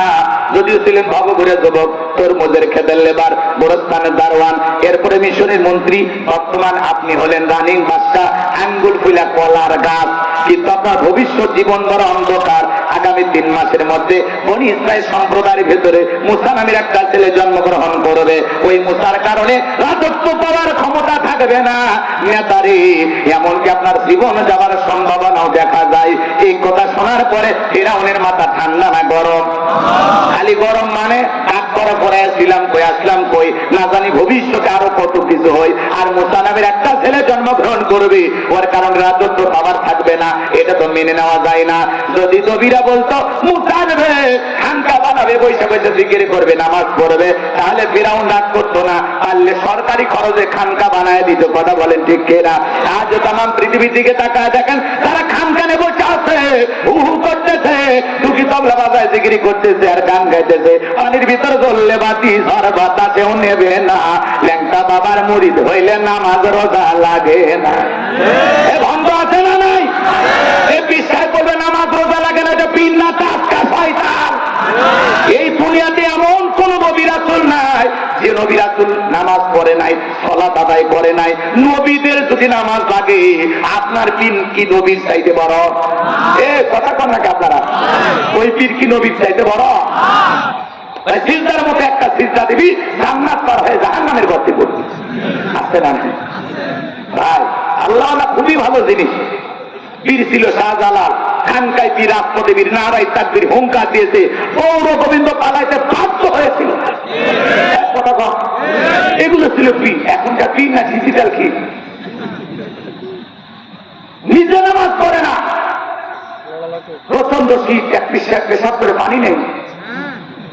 যদিও ছিলেন ভবঘুরে যুবক, তরমুজের খেতের লেবার, গোরস্থানের দারোয়ান, এরপরে মিশরের মন্ত্রী, বর্তমান আপনি হলেন রানিং বাদশা, আঙ্গুল ফুলা কলার গাছ। কিন্তু আপনার ভবিষ্যৎ জীবন বড় অন্ধকার। আগামী 3 মাসের মধ্যে বনি ইসরাইল সম্প্রদায়ের ভেতরে মুসা নামের একটা ছেলে জন্মগ্রহণ করবে। ওই মুসার কারণে রাজত্ব পাওয়ার ক্ষমতা থাকবে না। নেতারে, এমনকি আপনার জীবন যাওয়ার সম্ভাবনাও দেখা যায়। এই কথা শোনার পরে ফিরাউনের মাথা ঠান্ডা না গরম? খালি গরম মানে কাক করা পরে আসলাম কই, আসলাম কই, না জানি ভবিষ্যতে আরো কত কিছু হয়। আর মুসা নামের একটা ছেলে জন্মগ্রহণ করবে, ওর কারণ রাজত্ব পাওয়ার থাকবে না, এটা তো মেনে নেওয়া যায় না। যদি দবিরা বলতো মুসা নেবে, খানকা বানাবে, বৈশা বৈশা জিকির করবে, নামাজ পড়বে, তাহলে ফিরাউন রাগ করতো না, পারলে সরকারি খরচে খানকা বানায় দিত। কথা বলেন ঠিক কিনা? আজ তাম পৃথিবীর দিকে তাকায় দেখেন, তারা খানকানে বসে আছে, উহু করতেছে, দুঃখী তবলা বাজায় জিকিরি করতেছে আর গান গাইতেছে। পানির ভিতর জ্বললে বাতি ঝড় বাতাসেও নেবে না, ল্যাংটা বাবার মুরিদ হইলে নামাজ রোজা লাগে না। এ ভণ্ড আছে না নাই? এ বিশ্বাস করবে নামাজ রোজা লাগে না, এটা বিনা টাটকা শয়তান। এই দুনিয়াতে এমন কোন নবী রাসূল নাই যে নবী রাসূল নামাজ পড়ে নাই, সালাত আদায় করে নাই। নবীদের যদি নামাজ লাগে, আপনার পীর কি নবীর চাইতে বড়? এ কথা কন নাকি আপনারা? ওই পীর কি নবীর চাইতে বড়? সিজদার মতো একটা সিজদা দিবি, জান্নাত পার হয়ে জাহান্নামের গর্তে পড়বি। আসছে না? ভাই আল্লাহ খুবই ভালো জিনিস। পীর ছিল শাহজালাল, খানকায় পীর আত্মদেবীর নারাই তাকবীর হুঙ্কার দিয়েছে, পৌর গোবিন্দ পালাইতে বাধ্য হয়েছিল। কথা কম, এগুলো ছিল পীর। এখনকার পীর না ডিজিটাল কি, নিজে নামাজ পড়ে না, প্রচন্ড শীত, এক পেশাব করে পানি নেই।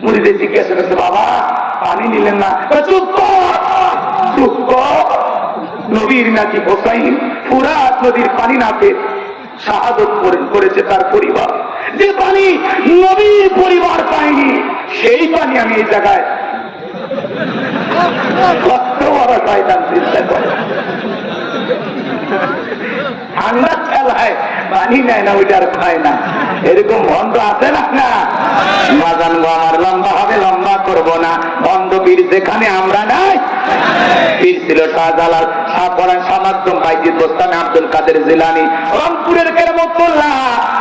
মুড়িদের জিজ্ঞাসা করছে, বাবা পানি নিলেন না? চুপ কর, চুপ কর। নবীর নাকি হোসাইন ফুরাত নদীর পানি নাতে শাহাদত করেছে তার পরিবার, যে পানি নবীর পরিবার পায়নি, সেই পানি আমি এই জায়গায় কত বড় শয়তান চিন্তা করে। ঠান্ডা খেলায় পানি নেয় না, ওইটার খায় না, এরকম ভণ্ড আছে না? না বাজান গো, আমার লম্বা হবে, লম্বা করবো না। ভণ্ড পীর যেখানে আমরা নাই। পীর ছিল শাহজালাল, শাহপরান, শাহমাকদুম, বাইজিদ বোস্তামি, আব্দুল কাদের জিলানী, রংপুরের কেরামতুল্লাহ,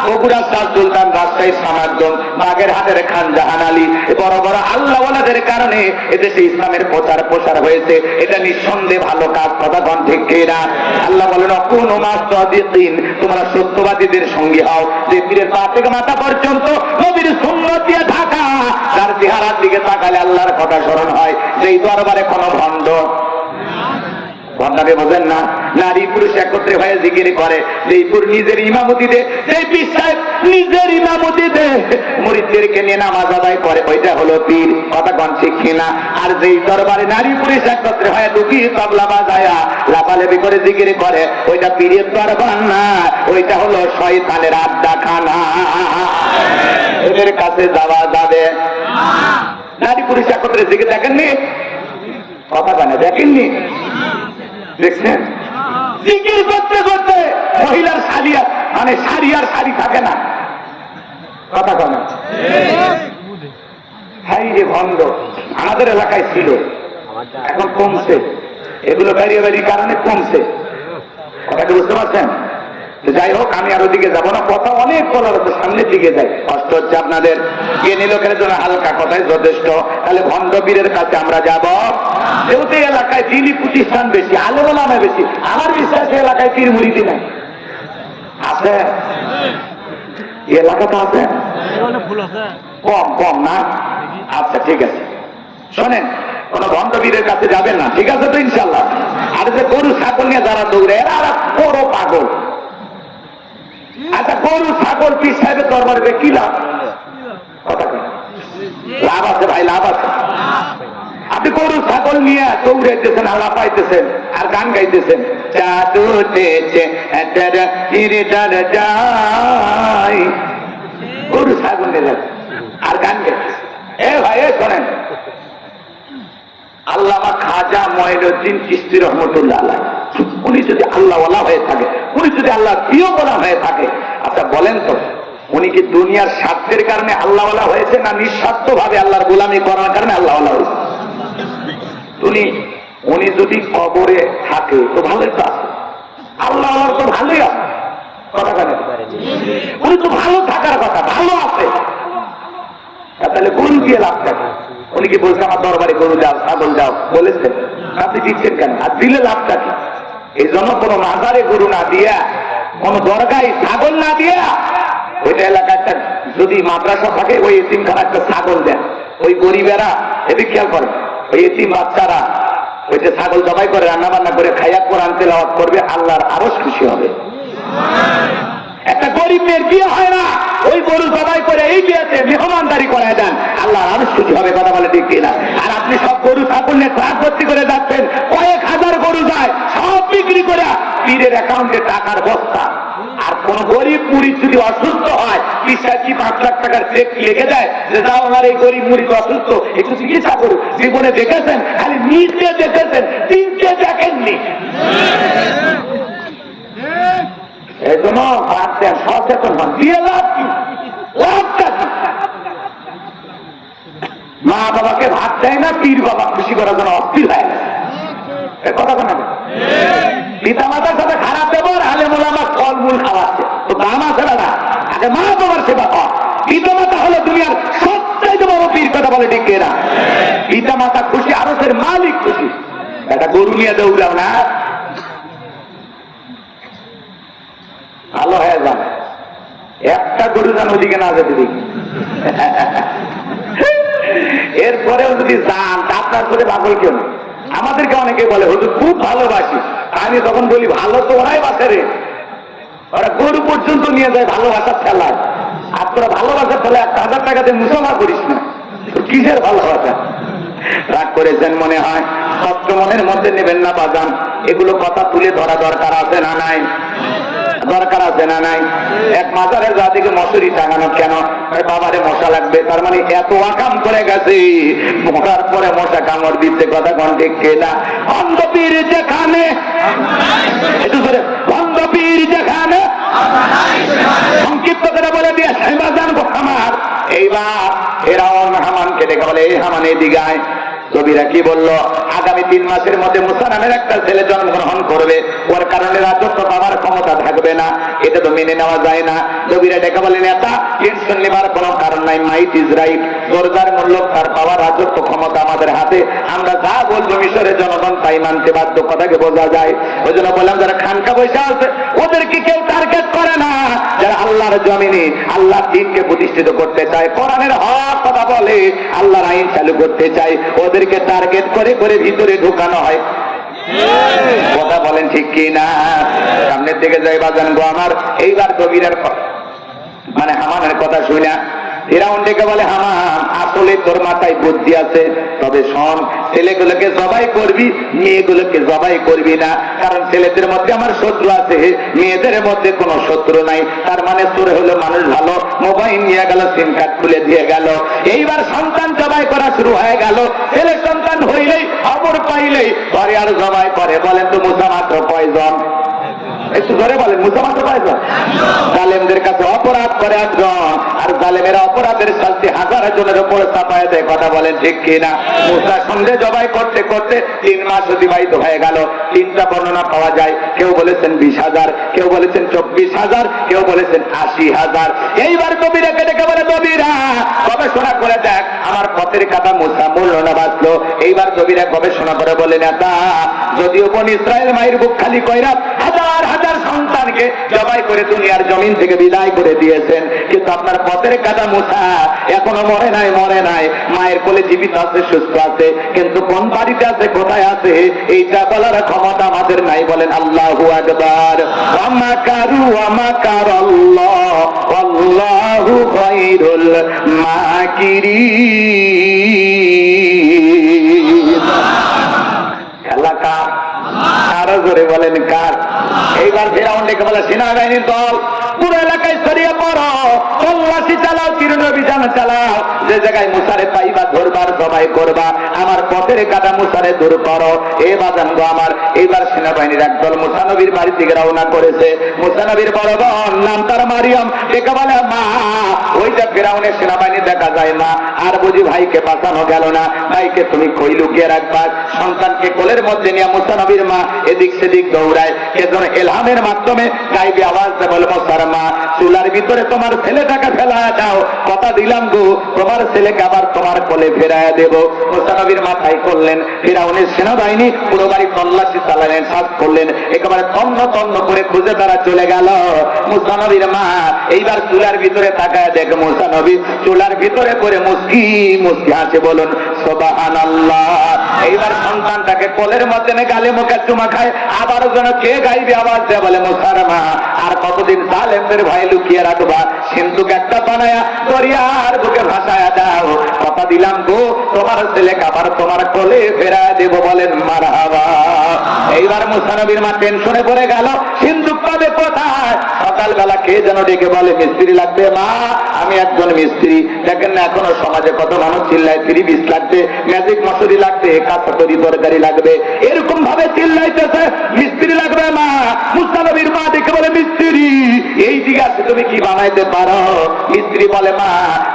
বগুড়া শাহ সুলতান, রাজশাহী শাহমাকদুম, বাগেরহাটের খান জাহান আলী। বড় বড় আল্লাহ ওয়ালাদের কারণে এদেশে ইসলামের প্রচার প্রসার হয়েছে। এটা নিঃসন্দেহে ভালো কাজ। কথা কোন ঠিক কিনা? আল্লাহ বলেন, অকুন মাস সাদিকিন, তোমরা সত্যবাদীদের সঙ্গী হও, যে পীরের পা থেকে মাথা পর্যন্ত নবীর সুন্নাত দিয়ে ঢাকা, তার চেহারার দিকে তাকালে আল্লাহর কথা স্মরণ হয়। যেই দরবারে কোনো ভণ্ড, ভণ্ডামি বোঝেন না, নারী পুরুষ একত্রে হয়ে জিকির করে, যেই পুর নিজের ইমামতিতে, সেই পীর সাহেব নিজের ইমামতিতে মুরিদদেরকে নিয়ে নামাজ আদায় করে, ওইটা হলো পীর। কথা কোন ঠিক কিনা? আর যেই দরবারে নারী পুরুষ একত্রে হয়ে দুকি তবলা বাজায়া লাফালাফি করে জিকির করে, ওইটা পীরের দরবার না, ওইটা হলো শয়তানের আড্ডাখানা। এদের কাছে যাওয়া যাবে? নারী পুরুষ একত্রে জিকির দেখেননি? কথা কেন দেখেননি? দেখছেন? জিকির করতে করতে মহিলার শাড়ি, মানে শাড়ি আর শাড়ি থাকে না। কথা কেন? হাই রে ভণ্ড, আমাদের এলাকায় ছিল, এখন কমছে, এগুলো বাড়িয়ে বাড়ির কারণে কমছে। কথাটা বুঝতে পারছেন? যাই হোক, আমি আর ওদিকে যাবো না, কথা অনেক বলার হতো, সামনের দিকে যাই। কষ্ট হচ্ছে আপনাদের, জ্ঞানী লোকের জন্য হালকা কথাই যথেষ্ট। তাহলে ভণ্ড পীরের কাছে আমরা যাব, যেহেতু এলাকায় দিনী প্রতিষ্ঠান বেশি, আলেমা বেশি, আমার বিশ্বাস এলাকায় পীর মুরিদি নাই। আছে এলাকাতে, আছে কম কম না? আচ্ছা ঠিক আছে, শোনেন, কোন ভণ্ড পীরের কাছে যাবেন না, ঠিক আছে তো ইনশাল্লাহ। আর যে গরু ছাগল নিয়ে যারা দৌড়ে, এরা বড় পাগল। আচ্ছা, গরু ছাগল পীর সাহেবের দরবারে কি লাভ? লাভ আছে ভাই, লাভ আছে। আপনি গরু ছাগল নিয়ে দৌড়াইতেছেন, আল্লাহ পাইতেছেন, আর গান গাইতেছেন, গরু ছাগল নিয়ে আর গান গাইতেছেন। এ ভাই শোনেন, আল্লামা খাজা মঈনুদ্দিন চিশতি রহমতুল্লাহ আলাইহ, উনি যদি আল্লাহ ওয়ালা হয়ে থাকে, উনি যদি আল্লাহ প্রিয় বলা হয়ে থাকে, আচ্ছা বলেন তো, উনি কি দুনিয়ার স্বার্থের কারণে আল্লাহ ওয়ালা হয়েছে, না নিঃস্বার্থ ভাবে আল্লাহর গোলামি করার কারণে আল্লাহ ওয়ালা হয়েছে? উনি যদি কবরে থাকে তো ভালোই তো আছে, আল্লাহ ওয়ালার তো ভালোই আছে। কথা কেন? উনি তো ভালো থাকার কথা, ভালো আছে, তাহলে গরু দিয়ে লাভ থাকে? উনি কি বলছে আমার দরবারে গরু যাও, ছাগল যাও বলেছেন? আপনি দিচ্ছেন কেন? আর দিলে লাভটা কি? এই জন্য কোন মাজারে গরু না দিয়া, কোন দরগায় ছাগল না দিয়া, ওইটা এলাকায় একটা যদি মাদ্রাসা থাকে, ওই এতিমখানা একটা ছাগল দেন, ওই গরিবেরা, এদিকে খেয়াল করেন, ওই এতিম বাচ্চারা ওই যে ছাগল জবাই করে রান্না বান্না করে খাইয়া কোরআন তেলাওয়াত করবে, আল্লাহর আরো খুশি হবে। একটা গরিব মেয়ের বিয়ে হয় না, ওই গরু জবাই করে এই বিয়েতে মেহমানদারি করায় দেন, আল্লাহ আরো খুশি হবে। কথা বলে ঠিক কিনা? আর আপনি সব গরু ছাগল নিয়ে ট্রাক ভর্তি করে যাচ্ছেন, কয়েক হাজার গরু যায়, সব বিক্রি করে পীরের অ্যাকাউন্টে টাকার বস্তা। আর কোন গরিব মুরিদ যদি অসুস্থ হয়, বিশ্বাস কি 5 লাখ টাকার চেক লিখে দেয় যে যাও আমার এই গরিব মুরিদ অসুস্থ, একটু চিকিৎসা করুন। জীবনে দেখেছেন? খালি নিজে দেখেছেন, তিনটে দেখেননি। এই জন্য সচেতন হন, দিয়ে লাভ কি? লাভটা কি? মা বাবাকে ভাত দেয় না, পীর বাবা খুশি করার জন্য অস্থির হয়ে গেছে। কথা বলে পিতা মাতার সাথে খারাপ ব্যবহার, আলেম ওলামা ফলমূল খাওয়াচ্ছে, তো দাম আছে না? আগে মা বাবার সেবা কর। পিতা মাতা হলো দুনিয়ার সবচাইতে বড় পীর। কথা বলে ঠিক কিনা? পিতা মাতা খুশি, আরসের মালিক খুশি। একটা গরু নিয়ে দৌড়াও না, ভালো হয়ে যান, একটা গরু যেন ওদিকে না যেতে দেখি। এরপরেও যদি যান আপনার করে পাগল কেউ না। আমাদেরকে অনেকে বলে হুজুর খুব ভালোবাসি, আমি তখন বলি ভালো তো ওরাই বাসে রে, ওরা গরু পর্যন্ত নিয়ে যায় ভালোবাসার ঠেলায়। আর তোরা ভালোবাসার ঠেলায় 1,000 টাকাতে মুসলমান করিস না, কিসের ভালোবাসা? রাগ করেছেন মনে হয়, কষ্ট মনের মধ্যে নেবেন না বাজান, এগুলো কথা তুলে ধরা দরকার আছে না নাই? দরকার আছে না নাই? এক মাজারের জাতিকে মশুরি টাঙানো কেন? বাবারে মশা লাগবে, তার মানে এত আকাম করে গেছে, মশার পরে মশা কামড় দিচ্ছে। কথা কোন ঠিক না? অন্ধপীর যেখানে, একটু ধরে, অন্ধপীর যেখানে, সংক্ষিপ্ত করে বলে দিয়ে সেবা জানবো আমার। এইবার ফেরাউন হামানকে ডেকে বলে, এই হামান এদিকে আয়। কবিরা কি বলল? আগামী 3 মাসের মধ্যে মুসা নামের একটা ছেলে জন্মগ্রহণ করবে, ওর কারণে রাজত্ব পাওয়ার ক্ষমতা থাকবে না, এটা তো মেনে নেওয়া যায় না। কবিরা ডেকে বলে, নেতা টেনশন নেবার কোনো কারণ নাই, মাইট ইজ রাইট, জোরদার মূল্য তার পাওয়ার রাজত্ব ক্ষমতা আমাদের হাতে, আমরা যা বলবো মিশরের জনগণ তাই মানতে বাধ্য। কথাকে বোঝা যায়? ওই জন্য বললাম যারা খানকা পয়সা আছে ওদেরকে কেউ টার্গেট করে না, যারা আল্লাহর জমিনে আল্লাহর দ্বীনকে প্রতিষ্ঠিত করতে চায়, কোরআনের হক কথা বলে, আল্লাহর আইন চালু করতে চায়, ওদেরকে টার্গেট করে করে ভিতরে ঢুকানো হয়। কথা বলেন ঠিক কি না? সামনের দিকে যাই বাজান গো আমার। এইবার কবিরের মানে হামানের কথা শুনে ফিরাউন ডেকে বলে, হামান আসলে তোর মাথায় বুদ্ধি আছে, তবে শোন, ছেলেগুলোকে জবাই করবি, মেয়েগুলোকে জবাই করবি না, কারণ ছেলেদের মধ্যে আমার শত্রু আছে, মেয়েদের মধ্যে কোনো শত্রু নাই। তার মানে তোর হলো মানুষ ভালো, মোবাইল নিয়ে গেল, সিম কার্ড খুলে দিয়ে গেল। এইবার সন্তান জবাই করা শুরু হয়ে গেল। ছেলে সন্তান হইলেই, খবর পাইলেই ঘরে আর জবাই করে। বলেন তো মুসা মাত্র কয়জন? একটু ধরে বলেন, মুসা মাত্র কয়জন? জালেমদের কাছে অপরাধ করে 8 জন, আর জালেমেরা অপরাধের শাস্তি 1000 জনের উপরে চাপায় দেয়। কথা বলেন ঠিক কিনা? মুসা সন্ধ্যে জবাই করতে করতে 3 মাস অতিবাহিত হয়ে গেল। 3টা বর্ণনা পাওয়া যায়, কেউ বলেছেন 20,000, কেউ বলেছেন 24,000, কেউ বলেছেন 80,000। এইবার কবিরা ডেকে বলে, কবিরা গবেষণা করে দেখ, আমার পথের কাটা মুসা মূল্য না বাঁচলো। এইবার কবিরা গবেষণা করে বলে, নেতা যদিও বনি ইসরায়েল মায়ের বুক খালি কইরা হাজার হাজার সন্তানকে জবাই করে দুনিয়ার জমিন থেকে বিদায় করে দিয়েছেন, কিন্তু আপনার পথের কাটা মুসা এখনো মরে নাই, মরে নাই, মায়ের কোলে জীবিত আছে, সুস্থ আছে, কিন্তু কোন বাড়িতে আছে, কোথায় আছে, এইটা বলার ক্ষমতা আমাদের নাই। বলেন আল্লাহু আকবার। ওয়া মাকারু ওয়া মাকারাল্লাহ ওয়াল্লাহু খায়রুল মাকিরিন। খেলা কার? আরো জোরে বলেন কার? এইবার ফেরাউন ডেকে বলে, সেনাবাহিনীর দল পুরো এলাকায় ছড়িয়ে পড়ো, তল্লাশি চালাও, তীর্ণ অভিযান চালাও, যে জায়গায় মুসারে পাইবা ধরবার জবাই করবা, আমার পথের কাটা মুসারে দূর করো। এ বাজান গো আমার। এইবার সেনাবাহিনীর একদল মুসা নবীর বাড়ি থেকে রওনা করেছে। মুসা নবীর বড় বোন নাম তার মারিয়াম, ডেকে বলে, মা ওইটা ফেরাউনের সেনাবাহিনী দেখা যায় না, আর বুঝি ভাইকে বাঁচানো গেল না, ভাইকে তুমি কই লুকিয়ে রাখবা? সন্তানকে কোলের মধ্যে নিয়ে মুসা নবীর মা এদিক সেদিক দৌড়ায়। এজন্য এলহামের মাধ্যমে গাইবে আওয়াজ দেয়, বলবো সার মা চুলার ভিতরে তোমার ছেলেটাকে ফেলা দাও, কথা দিলাম গো তোমার ছেলেকে আবার তোমার কোলে ফেরায় দেব। মুসা নবীর মা তাই করলেন। ফিরাউনের সেনাবাহিনী পুরো বাড়ি তল্লাশি চালালেন, সার্চ করলেন, একেবারে তন্ন তন্ন করে খুঁজে তারা চলে গেল। মুসা নবীর মা এইবার চুলার ভিতরে তাকায় দেখে মুসা নবী চুলার ভিতরে করে মুস্কি মুস্কি হাসে, বলুন সুবহানাল্লাহ। এইবার সন্তানটাকে কোলের মধ্যে গালে মুখে চুমা খায়, আবার যেন কে গাইবে আওয়াজ দেয়, বলে মুসার মা আর কতদিন জালেমদের ভয় লুকিয়ে রাখবা, সিন্ধুক একটা বানায়া দরিয়ার বুকে ভাসায়া দাও, কথা দিলাম গো তোমার ছেলেকে আবার তোমার কোলে ফেরা দেব। বলেন মারহাবা। এইবার মুসা নবীর মা টেনশনে পড়ে গেল, সিন্ধুক পাবে কোথায়? সকালবেলা কে যেন ডেকে বলে, মিস্ত্রি লাগবে। মা আমি একজন মিস্ত্রি, দেখেন না এখনো সমাজে কত মানুষ চিল্লায় 30-20 লাগবে, ম্যাজিক মশুরি লাগবে, কাঁচা তরি তরকারি লাগবে, এরকম ভাবে চিল্লাইতেছে, মিস্ত্রি লাগবে। মা মুসা নবীর মা ডেকে বলে, মিস্ত্রি এই দিকে আছে, তুমি কি বানাইতে পারো? মিস্ত্রি বলে, মা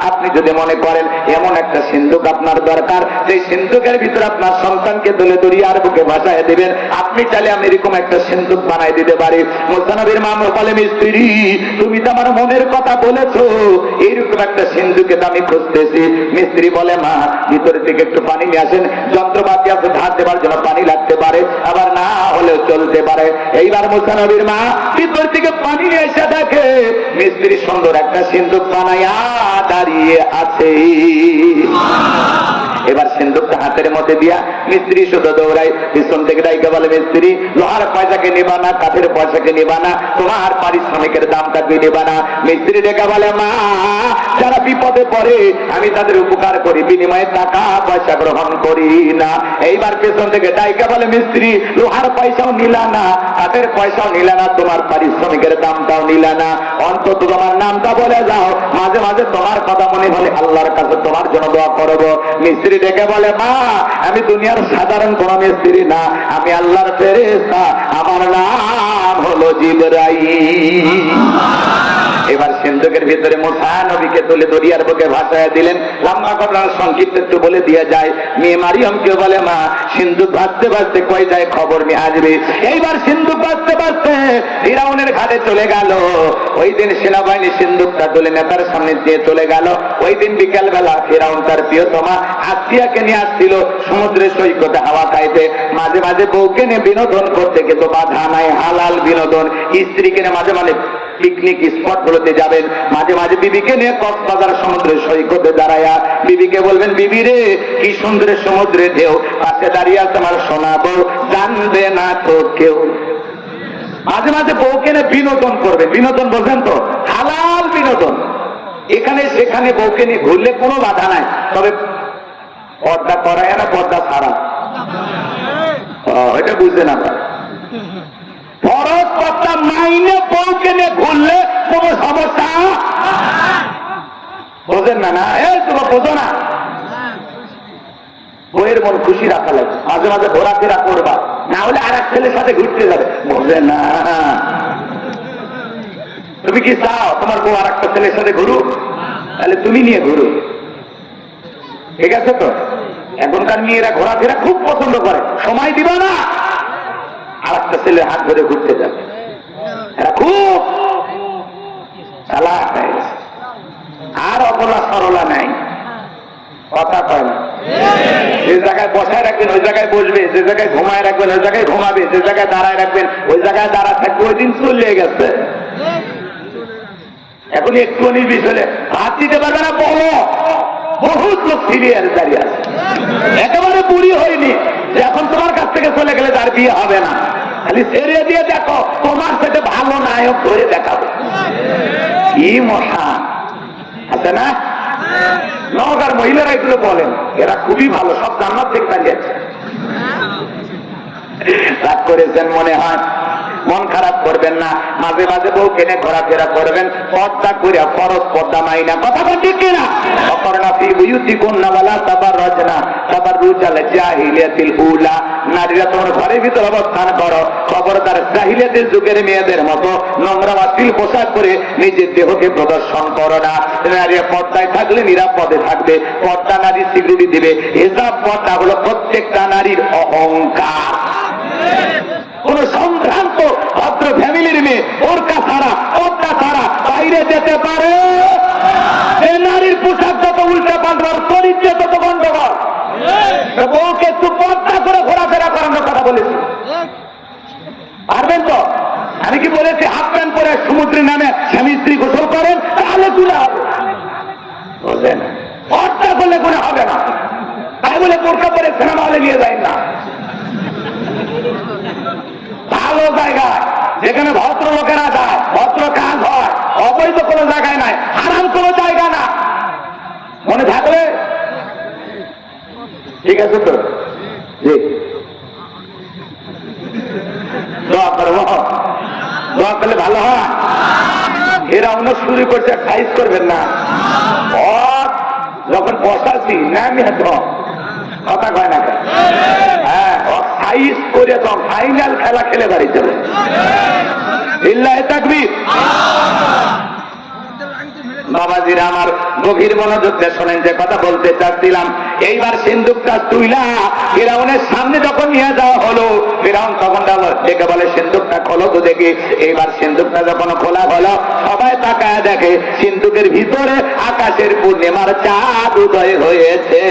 আপনি যদি মনে করেন এমন একটা সিন্ধুক আপনার দরকার, যে সিন্ধুকের ভিতরে আপনার সন্তানকে দলে দরিয়ার বুকে ভাসায় দিবেন, আপনি চাইলে আমি এরকম একটা সিন্ধুক বানাই দিতে পারি। মুসা নবীর মা বলে, মিস্ত্রি তুমি তো আমার মনের কথা বলেছো, এইরকম একটা সিন্ধুকে তো আমি খুঁজতেছি। মিস্ত্রি বলে, মা ভিতরে থেকে একটু পানি নিয়ে আসেন, যন্ত্রপাতি আছে ধার দেবার জন্য পানি লাগতে পারে, আবার না হলেও চলতে পারে। এইবার মুসা নবীর মা ভিতর থেকে পানি নিয়ে এসে দেখে মিস্ত্রি সুন্দর একটা সিন্দুক বানাইয়া দাঁড়িয়ে আছে। এবার সিন্দুকটা হাতের মধ্যে দিয়া মিস্ত্রি শুধু দৌড়াই, পিছন থেকে ডাইকে বলে, মিস্ত্রি লোহার পয়সাকে নিবা না, কাঠের পয়সাকে নিবা না, তোমার পারিশ্রমিকের দামটা তুই নিবা না। মিস্ত্রি ডেকে বলে, মা যারা বিপদে পড়ে আমি তাদের উপকার করি, বিনিময়ে টাকা পয়সা গ্রহণ করি না। এইবার পেছন থেকে ডাইকে বলে, মিস্ত্রি লোহার পয়সাও নিলা না, কাঠের পয়সাও নিলা না, তোমার পারিশ্রমিকের দামটাও নিলা না, অন্তত তোমার নামটা বলে যাও, মাঝে মাঝে তোমার কথা মনে হলে আল্লাহর কাছে তোমার জন্য দোয়া করবো। মিস্ত্রি ডেকে বলে, মা আমি দুনিয়ার সাধারণ কোন মিস্ত্রি না, আমি আল্লাহর ফেরেশতা, আমার নাম হলো জিবরাইল। এবার সিন্ধুকের ভিতরে মুসা নবীকে তুলে দরিয়ার বুকে ভাসায় দিলেন। লম্বা ঘটনার সংক্ষিপ্ত একটু বলে দিয়ে যায়। মেয়ে মারিয়মকে বলে, মা সিন্ধুক ভাসতে ভাসতে কই যায় খবর নিয়ে আসবে। এইবার সিন্ধুক ভাসতে ভাসতে ফিরাউনের ঘাটে চলে গেল। ওই দিন সেনাবাহিনী সিন্ধুকটা তুলে নেতার সামনে দিয়ে চলে গেল। ওই দিন বিকাল বেলা ফিরাউন তার প্রিয়তমা আসিয়াকে নিয়ে আসছিল সমুদ্রের সৈকতে হাওয়া খাইতে। মাঝে মাঝে বউকে নিয়ে বিনোদন করতে, কিন্তু বাধা নাই, হালাল বিনোদন। স্ত্রীকে নিয়ে মাঝে মাঝে পিকনিক স্পট গুলোতে যাবেন, মাঝে মাঝে বিবিকে নিয়ে কক্সবাজার সমুদ্রের সৈকতে দাঁড়ায়া বিবিকে বলবেন, বিবি রে কি সুন্দরের সমুদ্রে ঢেউ, পাশে দাঁড়িয়ে আছে আমার সোনা বউ, জানবে না তো কেউ। মাঝে মাঝে বউকে নিয়ে বিনোদন করবে। বিনোদন বলছেন তো, হালাল বিনোদন। এখানে সেখানে বউকে নিয়ে ঘুরলে কোনো বাধা নাই, তবে পর্দা করায় না পর্দা ছাড়া, এটা বুঝতে না পারে। ফরজ পর্দা মাইনে বউকে নিয়ে ঘুরলে কোনো সমস্যা বোঝেন না? না তোমরা বোঝো না। বইয়ের মন খুশি রাখা লাগবে, মাঝে মাঝে ঘোরাফেরা করবা, না হলে আর এক ছেলের সাথে ঘুরতে যাবে। বোঝে না। তুমি কি চাও তোমার বউ আর একটা ছেলের সাথে ঘুরুক? তাহলে তুমি নিয়ে ঘুরো, ঠিক আছে তো? এখনকার মেয়েরা ঘোরাফেরা খুব পছন্দ করে, সময় দিবা না আর একটা ছেলের হাত ধরে ঘুরতে যাবে। এরা খুব চালাক হয়ে গেছে, আর অবলা সরলা নাই, কথা কয় না। যে জায়গায় বসায় রাখবেন ওই জায়গায় বসবে, যে জায়গায় ঘুমায় রাখবেন ওই জায়গায় ঘুমাবে, যে জায়গায় দাঁড়ায় রাখবেন ওই জায়গায় দাঁড়া থাকবে। ওই দিন চলে গেছে। এখন একটু বিষয়ে হাত দিতে পারবে না, বলো বহুত লোক সিরিয়াস দাঁড়িয়ে আছে, একেবারে বুড়ি হয়নি যে এখন তোমার কাছ থেকে চলে গেলে তার বিয়ে হবে না। খালি ছেড়ে দিয়ে দেখো, তোমার সাথে ভালো নায়ক ধরে দেখাবো। কি মশা আছে না? নওগাঁর মহিলারা এগুলো বলেন, এরা খুবই ভালো, সব জান্নাত থেকে দাঁড়িয়েছে। রাগ করেছেন মনে হয়, মন খারাপ করবেন না। মাঝে মাঝে বউ কেনে ঘোরাফেরা করবেন, পর্দা করিয়া, ফরজ পর্দা মাইনা। কথা বলছি কিনা? অপর্ণা ফি বুয়ুতিকুন্না ওয়ালা তাবাররাজনা তাবাররুজাল জাহিলিয়াতিল উলা। নারীরা তোমার ঘরের ভিতর অবস্থান করো, খবরদার জাহিলিয়াতের যুগের মেয়েদের মতো নোংরা বাতিল পোশাক করে নিজের দেহকে প্রদর্শন করো না। নারীরা পর্দায় থাকলে নিরাপদে থাকবে। পর্দা নারী স্বীকৃতি দিবে। হিজাব পর্দা হলো প্রত্যেকটা নারীর অহংকার। কোন সম্ভ্রান্ত ভদ্র ফ্যামিলির মেয়ে ওরকা ছাড়া, পর্দা ছাড়া বাইরে যেতে পারে? এই নারীর পোশাক যত উল্টে পাল্টার, চরিত্র তত গন্ডগোল। বউকে একটু পর্দা করে ঘোরাফেরা করানোর কথা বলেছি, পারবেন তো? আমি কি বলেছি হাফ প্যান্ট পরে সমুদ্রে নামে স্বামী স্ত্রী গোসল করেন? তাহলে গুণা হবে, বুঝলেন? পর্দা করলে গুণা হবে না। তাই বলে বোরকা পরে সিনেমা হলে নিয়ে যায় না। ভালো জায়গায় যেখানে ভদ্র লোকেরা যায়, ভদ্র কাজ হয়, অবৈধ কোনো জায়গায় নাই, হারাম কোনো জায়গা না। মনে থাকলে ঠিক আছে তো? জি, দোয়া করবো, দোয়া করলে ভালো হয়। এরা অন্য শুরু করছে, সাইজ করবেন না। যখন বসাচ্ছি না আমি কথা কয় না, হ্যাঁ সাইজ করে তো ফাইনাল খেলা খেলে বাড়ি যাবে। লিল্লাহি তাকবীর। বাবাজিরা আমার গভীর মনোযোগ দিয়ে শোনেন যে কথা বলতে চাচ্ছিলাম। এইবার সিন্দুকটা তুইলা ফিরাউনের সামনে যখন নিয়ে যাওয়া হলো, ফিরাউন তখন ডেকে বলে, সিন্দুকটা খোলো তো দেখি। এইবার সিন্দুকটা যখন খোলা হলো, সবাই তাকায় দেখে সিন্দুকের ভিতরে আকাশের পূর্ণিমার চাঁদ উদয় হয়েছে।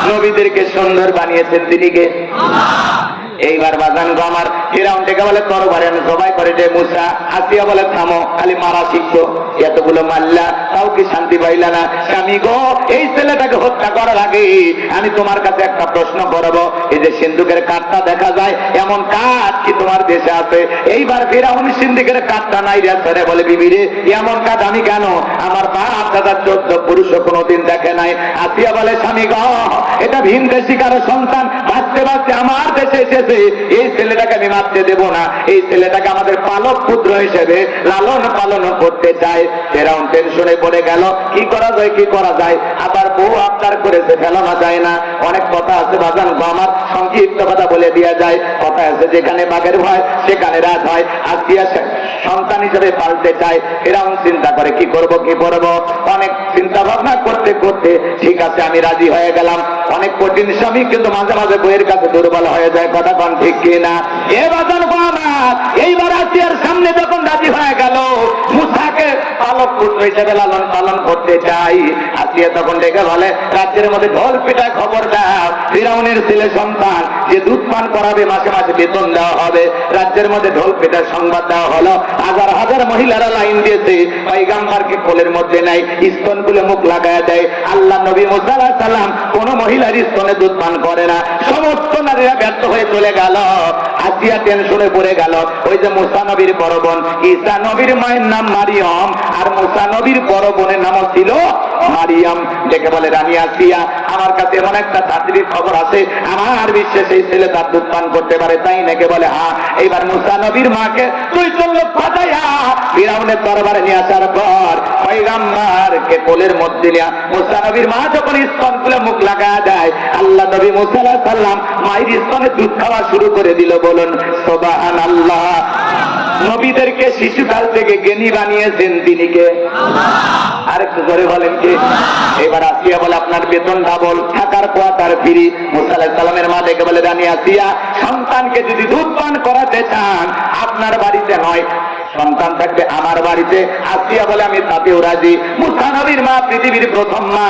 নবীদেরকে সুন্দর বানিয়েছেন তিনি কে? এইবার বাজান গো আমার ফিরাউন থেকে বলে তরবারি আমি সবাই করে যে মুসা। আসিয়া বলে থামো, খালি মারা শিখছো, এতগুলো মারলা তাও কি শান্তি পাইলা না? স্বামী গো, এই ছেলেটাকে হত্যা করার আগে আমি তোমার কাছে একটা প্রশ্ন করবো, এই যে সিন্ধুকের কাঠটা দেখা যায়, এমন কাঠ কি তোমার দেশে আছে? এইবার ফিরাউন সিন্ধুকের কাঠটা নাই রে ছেড়ে বলে, বিবি রে এমন কাঠ আমি কেন, আমার বাপ দাদা 14 পুরুষও কোনোদিন দেখে নাই। আসিয়া বলে স্বামী গো, এটা ভিন দেশি কারো সন্তান বাঁচতে বাঁচতে আমার দেশে এসেছে, এই ছেলেটাকে আমি মারতে দেব না, এই ছেলেটাকে আমাদের পালক পুত্র হিসেবে লালন পালন করতে চাই। ফেরাউন টেনশনে পড়ে গেল, কি করা যায় কি করা যায়, আবার বউ আবদার করেছে ফেলানো যায় না। অনেক কথা আছে বাজান গো আমার, সংক্ষিপ্ত কথা বলে দেওয়া যায়। কথা আছে যেখানে বাঘের ভয় সেখানে রাত হয়। আসিয়া সন্তান হিসেবে পালতে চায়। ফেরাউন চিন্তা করে কি করব কি করব, অনেক চিন্তা ভাবনা করতে করতে ঠিক আছে আমি রাজি হয়ে গেলাম। অনেক কঠিন স্বামী কিন্তু মাঝে মাঝে বইয়ের কাছে দুর্বল হয়ে যায়, কথা কোন ঠিক কিনা? এ বাজান গো আমার, এইবার আসিয়ার সামনে যখন রাজি হয়ে গেল মুসাকে পালক পুত্র হিসেবে লালন পালন করতে চাই, আসিয়া তখন ডেকে বলে রাজ্যের মধ্যে ঢোল পিটা খবর দাও, ফিরাউনের ছেলে সন্তান যে দুধ পান করাবে মাসে মাসে বেতন দেওয়া হবে। রাজ্যের মধ্যে ঢোল পিটার সংবাদ দেওয়া হলো, হাজার হাজার মহিলারা লাইন দিয়েছে, পয়গম্বরকে কোলের মধ্যে নাই, স্তন খুলে মুখ লাগায় দেয়। আল্লাহ নবী মুসা আলাইহিস সালাম কোন মহিলার স্তনে দুধ পান করে না, সমস্ত নারীরা ব্যর্থ হয়ে চলে গেল। আসিয়া টেনশনে পড়ে গেল। ওই যে মুসা নবীর বড় বোন, ঈসা নবীর মায়ের নাম মারিয়াম, আর মুসা নবীর বড় বোনের নাম ছিল মারিয়াম। ডেকে বলে রানী আসিয়া, আমার কাছে এমন একটা ছাত্রীর খবর আছে, আমার বিশ্বাস এই ছেলে তার দুধ পান করতে পারে, তাই নাকি? বলে হ্যাঁ। এইবার মুসা নবীর মাকে তুই চললো পাঠাইয়া ফিরাউনের দরবারে নিয়ে আসার পর পয়গম্বরকে কোলের মধ্যে নিয়ে মুসা নবীর মা যখন স্তন খুলে মুখ লাগা দেয়, আল্লাহ নবী মুসা আলাইহিস সালাম মায়ের স্তনে দুধ খাওয়া শুরু করে দিল। বলুন সুবহানাল্লাহ। নবীদেরকে শিশুকাল থেকে জ্ঞানী বানিয়েছেন তিনি কে? আরেকটু জোরে বলেন কে? এবার আসিয়া বলে আপনার বেতন ডাবল, থাকার কোয়ার্টার ফ্রি। মুসা আলাইহিস সালামের মা ডেকে বলে রানী আসিয়া, সন্তানকে যদি দুধ পান করাতে চান আপনার বাড়িতে নয়, সন্তান থাকবে আমার বাড়িতে। আসিয়া বলে আমি তাতেও রাজি। মুসা নবীর মা পৃথিবীর প্রথম মা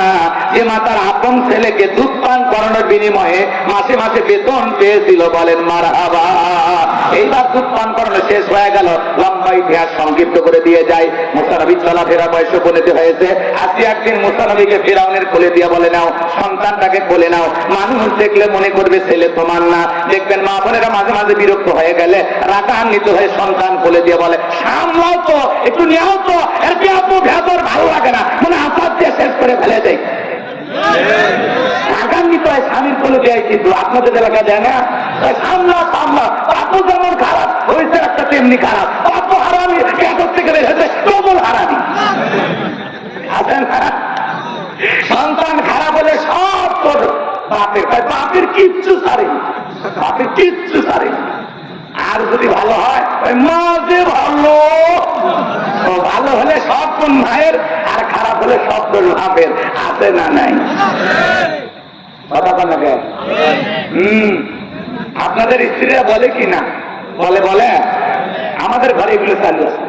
যে মা তার আপন ছেলেকে দুধ পান করানোর বিনিময়ে মাসে মাসে বেতন পেয়েছিল। বলেন মারহাবা। এইবার দুধ পান করানো শেষ হয়ে গেল। লম্বা ইতিহাস সংক্ষিপ্ত করে দিয়ে যায়। মুসা নবীর চলাফেরা বয়স উপনীত হয়েছে। আসিয়া একদিন মুসা নবীকে ফিরাউনের কোলে দিয়ে বলে নাও, সন্তানটাকে কোলে নাও, মানুষ দেখলে মনে করবে ছেলে তোমার না। দেখবেন মা বোনেরা মাঝে মাঝে বিরক্ত হয়ে গেলে রাগান্বিত হয়ে সন্তান কোলে দিয়ে বলে সামলাও তো, একটু নেও তো, এর ভেতর ভালো লাগে না, মানে আসাদ দিয়ে শেষ করে ফেলে যায়। রাগান্বিত হয় স্বামীর কোলে দেয়, কিন্তু আপনাদের এলাকা দেয় না। সামলা সামলা, আপু যেমন খারাপ হয়েছে একটা তেমনি খারাপ, আপু হারামি ভেতর থেকে বের হয়েছে প্রবল হারামি। আছেন সন্তান খারাপ হলে সব তোর বাপের, বাপের কিচ্ছু ছাড়েনি, বাপের কিচ্ছু ছাড়েনি। আর যদি ভালো হয় মা যে ভালো, ভালো হলে সব কোন মায়ের, আর খারাপ হলে সব কোন বাপের। আছে না নাই? কথা বলে আপনাদের স্ত্রীরা বলে কি না? বলে বলে আমাদের ঘরে এগুলো চালু আছে।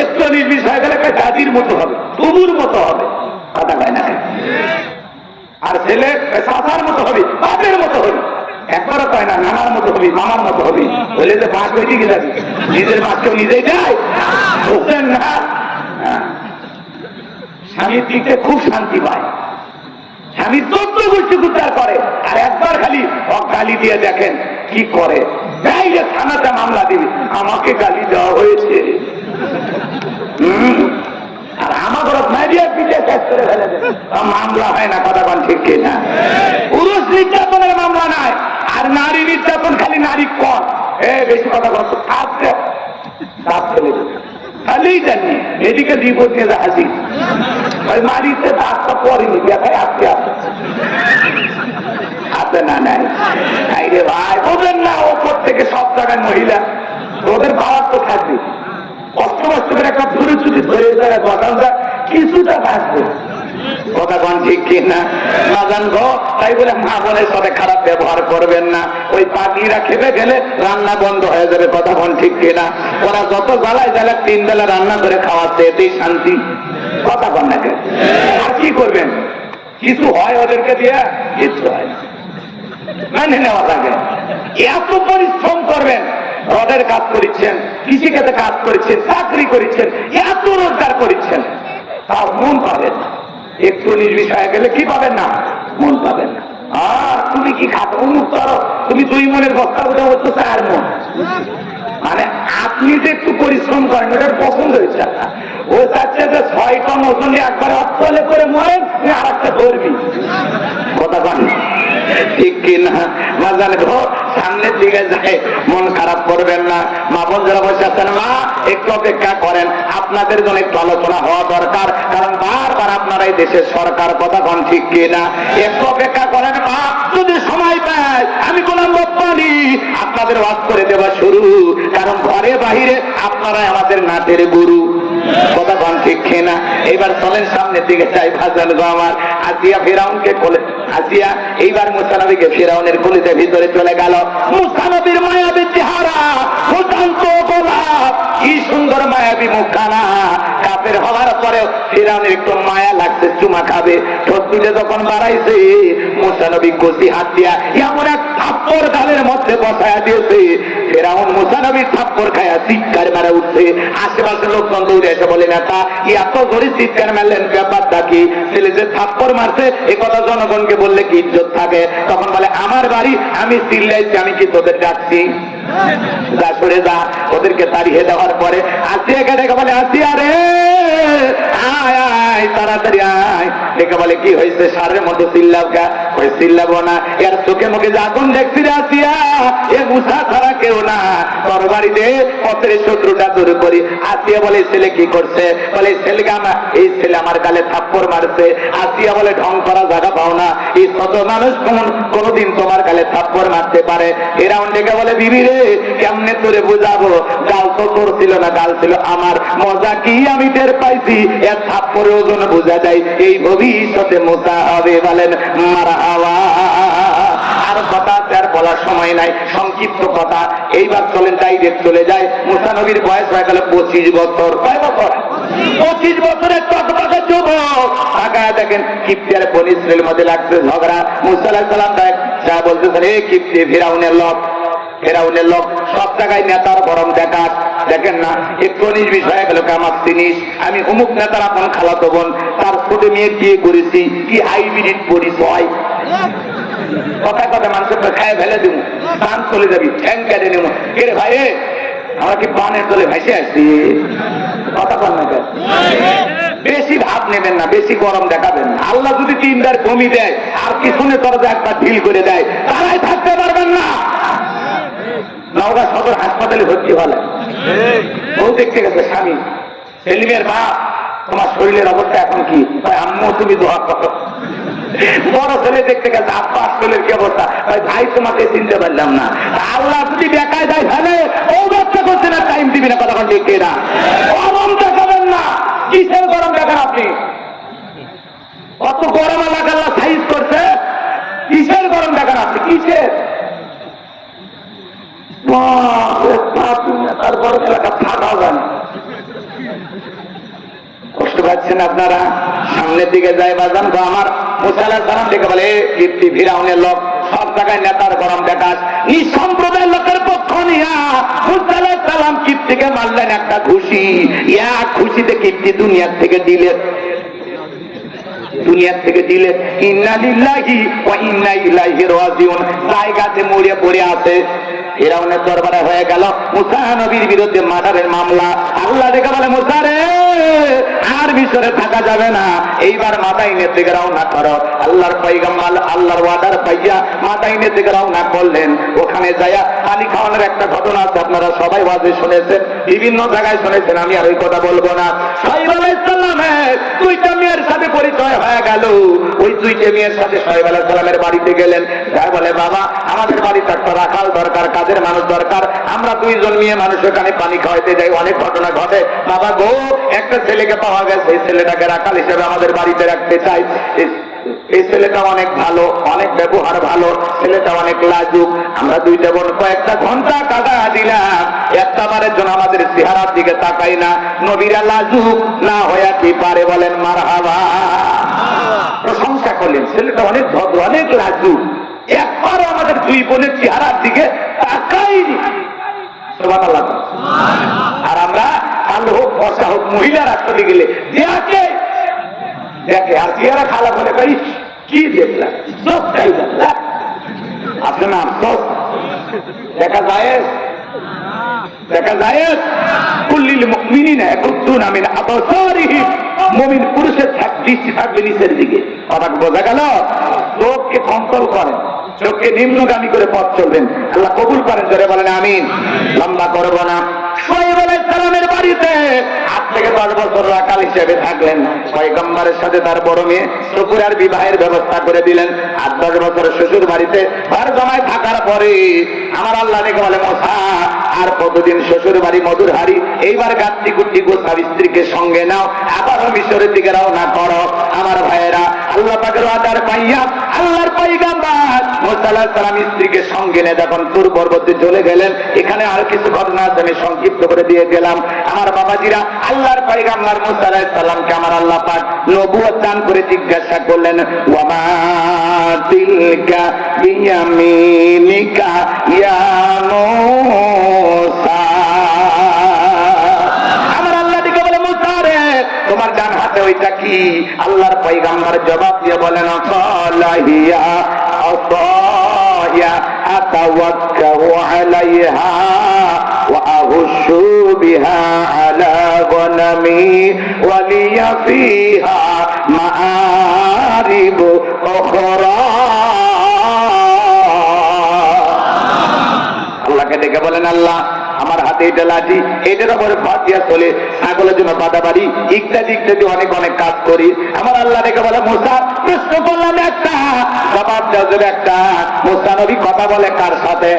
একটু নির্বিষ হয়ে গেলে দাদির মতো হবে, তবুর মতো হবে, কথা কয় না? আর ছেলে চাচার মতো হবে, বাপের মতো হবে, একবারও কয় না নানার মতো হবি, মামার মতো হবি। বলে যে বাঁচ হয়ে দিকে যাবি, নিজের বাঁচকেও নিজেই যায়, বুঝলেন না? স্বামীর দিকে খুব শান্তি পায়, স্বামী 14 গোষ্ঠী উদ্ধার করে। আর একবার খালি গালি দিয়ে দেখেন কি করে, থানাতে মামলা দিবি, আমাকে গালি দেওয়া হয়েছে, আর আমার ঘর মারিয়া পিঠে শেষ করে ফেলে দেবে, মামলা হয় না। কথা কোন ঠিক কিনা? পুরুষ নির্যাতনের মামলা নাই, আর নারী নির্যাতন খালি নারী কর। বেশি কথা বলতো দাঁত ফেলে দেবে, খালি জানি মেডিকেল রিপোর্ট নিয়ে হাসি ওই মারিতে দাঁতটা পরেনি, দেখায় আসতে আসতে আছে না নাই? রে ভাই ওদের না, ওপর থেকে সব জায়গায় মহিলা, ওদের পাওয়ার তো থাকবে। কষ্ট কষ্ট করে একটা ছুরি ছুটি ধরে যায়, দোকানটা কিছুটা বাঁচবে। কথা কোন ঠিক কিনা? না জানবো, তাই বলে মা বোনের সাথে খারাপ ব্যবহার করবেন না। ওই পাখিরা খেতে গেলে রান্না বন্ধ হয়ে যাবে। কথা কোন ঠিক কিনা? ওরা যত জ্বালায় জ্বালা 3 বেলা রান্না করে খাওয়াচ্ছে, এতেই শান্তি। কথা কোন না? আর কি করবেন? কিছু হয় ওদেরকে দিয়ে? কিছু হয় না। মেনে নেওয়া লাগে। এত পরিশ্রম করবেন, রডের কাজ করেছেন, কৃষিকাজে কাজ করেছেন, চাকরি করেছেন, এত রোজগার করেছেন, তার মন পাবেন না। একটু নির্বিষয় গেলে কি পাবেন না? মন পাবেন না। আর তুমি কি খাতো উন্মুখ করো, তুমি 2 মনের বস্তা উঠে বলছো 4 মন। মানে আপনি যে একটু পরিশ্রম করেন ওটার পছন্দ হয়েছে আপনার। ও চাচ্ছে যে 6 টন ওজন নিয়ে একবার অতলে করে মরেন, আর একটা ধরবি। কথা বলেন ঠিক কিনা? মাঝানে সামনের দিকে যায়, মন খারাপ করবেন না। মা বোন যারা বসে আছেন, মা একটু অপেক্ষা করেন, আপনাদের জন্য একটু আলোচনা হওয়া দরকার, কারণ বারবার আপনারা এই দেশের সরকার, কথা কন ঠিক কিনা? একটু অপেক্ষা করেন মা, যদি সময় পায় আমি গোলাম রব্বানী আপনাদের ওয়াজ করে দেওয়া শুরু, কারণ ঘরে বাহিরে আপনারাই আমাদের নাটের গুরু। কথা কন ঠিক কিনা? এইবার চলেন সামনের দিকে যাই। ভাজান গো আমার, আসিয়া ফেরাউনকে কোলে, আসিয়া এইবার মুসা নবীকে ফেরাউনের কোলেতে ভিতরে চলে গেল। মুসা নবীর মায়াবী চেহারা, ফুটন্ত গোলাপ, কি সুন্দর মায়াবী মুখখানা। কাফের হওয়ার পরেও ফেরাউনের একটু মায়া লাগছে, চুমা খাবে। ঠোঁট দুটে যখন বাড়াইছে, মুসা নবী কচি হাত দিয়া এমন এক থাপ্পড় গালের মধ্যে বসায়া দিয়েছে, ফেরাউন মুসা নবীর থাপ্পড় খায়া চিৎকার মারা উঠছে। আশেপাশে লোকজন দৌড়ে এসে বলে, নেতা এত জোরে চিৎকার মারলেন, ব্যাপারটা কি? ছেলে যে থাপ্পড় মারছে এ কথা জনগণকে বললে কি ইজ্জত থাকে? তখন বলে, আমার বাড়ি, আমি চিল্লাইছি, আমি কি তোদের ডাকছি? যা সরে যা। ওদেরকে তাড়িয়ে দেওয়ার পরে আসিয়াকে ডেকে বলে, আসিয়া রে আয় আয়, তাড়াতাড়ি আয়। ডেকে বলে, কি হয়েছে? সারের মতো চিল্লাও কা? ওই চিল্লাবো না, এর চোখে মুখে যে আগুন দেখছি রে আসিয়া, এ মুসা ছাড়া কেউ না, তোর বাড়িতে পথের শত্রুটা দূর করি। আসিয়া বলে, ছেলে কি করছে? বলে, ছেলেকে আমার, এই ছেলে আমার গালে থাপ্পড় মারছে। আসিয়া বলে, ঢং করা জায়গা পাও না, এই ছোট মানুষ কোনদিন তোমার গালে থাপ্পড় মারতে পারে? ফেরাউন ডেকে বলে, বিবি রে কেমনে তোরে বুঝাবো, গাল তো তোর ছিল না, গাল ছিল আমার। মজা কি আমি টের পাইছি, এর থাপ্পড়ের ওজন বোঝা যায়, এই ভবিষ্যতে মুসা হবে। বলেন মারহাবা। আর কথা আর বলার সময় নাই, সংক্ষিপ্ত কথা। এইবার চলেন ডাইরেক্ট চলে যায়। মুসা নবীর বয়স হয়ে গেল 25 বছর। কয় বছর? 25 বছরের টকটকে যুবক। তাকায় দেখেন কিপ্তিয়ার বনি ইসরাইলের মধ্যে লাগছে ঝগড়া। মুসা আলাইহিস সালাম যা বলতেছেন, এই কিপ্তি ফিরাউনের লোক, ফেরাউনের লোক, সব জায়গায় নেতার গরম দেখাত। দেখেন না, একটু নির্বিষ হয়ে গেল, আমার জিনিস, আমি অমুক নেতার আপন খালাতো বোন, তার ছোট মেয়ে বিয়ে করেছি, কি হাইব্রিড পরিচয়। কথা কথা মানুষের খায় ফেলে দিব, পান চলে যাবি, ঠ্যাং কেটে নেব। কে রে ভাই, আমরা কি পানের তলে ভেসে আসছি? কথা বল না, বেশি ভাব নেবেন না, বেশি গরম দেখাবেন না। আল্লাহ যদি 3বার কমি দেয় আর পিছনে তরফে একবার ঢিল করে দেয়, তারাই থাকতে পারবেন না। নওগাঁ সদর হাসপাতালে ভর্তি হলে বউ দেখতে গেছে স্বামী, সেলিমের মা, তোমার শরীরের অবস্থা এখন কি? আম্মু তুমি দোয়া করো। বড় ছেলে দেখতে গেছে, আব্বা শরীরের কি অবস্থা? ভাই তোমাকে চিনতে পারলাম না। আল্লাহ যদি বেকায় যায় ফেলে, ও ব্যবসা করছে না, টাইম দিবি না, কথা দেখে না, গরম দেখাবেন না। কিসের গরম দেখান আপনি? কত গরম এলাকা আল্লাহ সাইজ করছে, কিসের গরম দেখান আপনি? কিসের? তারপর এলাকা থাকা যায় না। কষ্ট পাচ্ছেন আপনারা? সামনের দিকে যায় বাজান তো আমার। মুসা আলাইহিস সালাম দেখে বলে, কীর্তি ফিরাউনের লোক, সব জায়গায় নেতার গরম দেখাস, এই সম্প্রদায়ের লোকের পক্ষ নিয়া মুসা আলাইহিস সালাম কীর্তিকে মারলেন একটা ঘুষি। ইয়া খুশিতে কীর্তি দুনিয়ার থেকে দিলেন, দুনিয়ার থেকে দিলেন। ইন্না লিল্লাহি ওয়া ইন্না ইলাইহি রাজিউন, জায়গাতে মরে পড়ে আছে। ফিরাউনের দরবারে হয়ে গেল মুসা নবীর বিরুদ্ধে মার্ডারের মামলা। আল্লাহ দেখে বলে, মুসা রে আর মিশরে থাকা যাবে না, এইবার মাদাইনের দিকে রওনা করো। আল্লাহর পয়গম্বর আল্লাহর ওয়াদার পাইয়া মাদাইনের দিকে রওনা করলেন। ওখানে যায়া পানি খাওয়ানোর একটা ঘটনা আছে, আপনারা সবাই ওয়াজে শুনেছেন, বিভিন্ন জায়গায় শুনেছেন, আমি আর ওই কথা বলবো না। সাহেব আলাইহিস সালামের 2টা মেয়ের সাথে পরিচয় হয়ে গেল। ওই 2টা মেয়ের সাথে সাহেব আলাইহিস সালামের বাড়িতে গেলেন। যা বলে, বাবা আমাদের বাড়িতে একটা রাখাল দরকার, কাজের মানুষ দরকার, আমরা 2 জন মেয়ে মানুষ এখানে পানি খাওয়াইতে যাই, অনেক ঘটনা ঘটে। বাবা গো, একটা ছেলেকে পাওয়া গেছে, এই ছেলেটাকে রাখাল হিসেবে আমাদের বাড়িতে রাখতে চাই। এই ছেলেটা অনেক ভালো, অনেক ব্যবহার ভালো, ছেলেটা অনেক লাজুক। আমরা 2টা বোন কয়েকটা ঘন্টা কাটা দিলাম, একটা বারের জন্য আমাদের চেহারার দিকে তাকাই না। নবীরা লাজুক না হয়ে কি পারে? বলেন মারহাবা। প্রশংসা করলেন, ছেলেটা অনেক ভদ্র, অনেক লাজুক। একবারও আমাদের দুই বোনের চেহারার দিকে তাকাইনি। সুবহানাল্লাহ। আর আমরা কালো হোক বর্ষা হোক মহিলা রাস্তাতে গেলে দেখে দেখে আর চেহারা খারাপ হলে কই কি দেখলাম সবটাই দেখলাম। আপনি না আফসোস দেখা যায় দেখা যায় কুল্লিল মুমিনিনা ইয়াকুদ্দুনা মিন আবসারিহিম, মুমিন পুরুষের দৃষ্টি থাকবে নিচের দিকে। কথা বোঝা গেল? চোখকে কন্ট্রোল করেন, চোখকে নিম্নগামী করে পথ চলবেন। আল্লাহ কবুল করেন, জোরে বলেন আমিন। লম্বা করব না। সোহেব আলাইহিস সালামের বাড়িতে 8 থেকে 10 বছর রাখাল হিসেবে থাকলেন। পয়গম্বরের সাথে তার বড় মেয়ে সুকুরার বিবাহের ব্যবস্থা করে দিলেন। 8-10 বছর শ্বশুর বাড়িতে ঘর জমায় থাকার পরে আমার আল্লাহ দেখে বলে, মুসা আর কতদিন শ্বশুর বাড়ি মধুর হাড়ি, এইবার গাত্তি গুটি গোসা স্ত্রীকে সঙ্গে নাও, আবারও মিশরের দিকে রওনা করো। আমার ভাইয়েরা, আল্লাহ পাকের ওয়াদার পাইয়া আল্লাহর পয়গম্বর মুসা আলাইহিস সালাম স্ত্রীকে সঙ্গে নিয়ে যখন তুর পর্বতে চলে গেলেন, এখানে আর কিছু ঘটনা আছে, আমি সংক্ষিপ্ত করে দিয়ে গেলাম। আমার বাবাজিরা, আল্লাহর পয়গম্বর মুসা আলাইহিস সালামকে আমার আল্লাহ পাক নবুয়ত দান করে জিজ্ঞাসা করলেন, ওয়ামা তিলকা বিয়ামিনিকা ইয়া মুসা। আমার আল্লাহ দিকে বলে, মুসা রে তোমার ডান হাতে ওইটা কি? আল্লাহর পয়গম্বর জবাব দিয়ে বলেন, সালাহিয়া আসায়া আতাওয়াক্কাউ আলাইহা ওয়া আহুশু বিহা আলা গনামি ওয়া লিয়া ফিহা মাআরিব উখরা। আল্লাহকে ডেকে বলেন, আল্লাহ আমার হাতে এটা লাঠি, এটার উপরে ফাতিয়া চলে, ছাগলের জন্য বাদাবাড়ি ইত্যাদি ইত্যাদি অনেক অনেক কাজ করি। আমার আল্লাহ ডেকে বলে, মুসা প্রশ্ন করলাম একটা, জবাব দেওয়া একটা। মুসা নবী কথা বলে কার সাথে?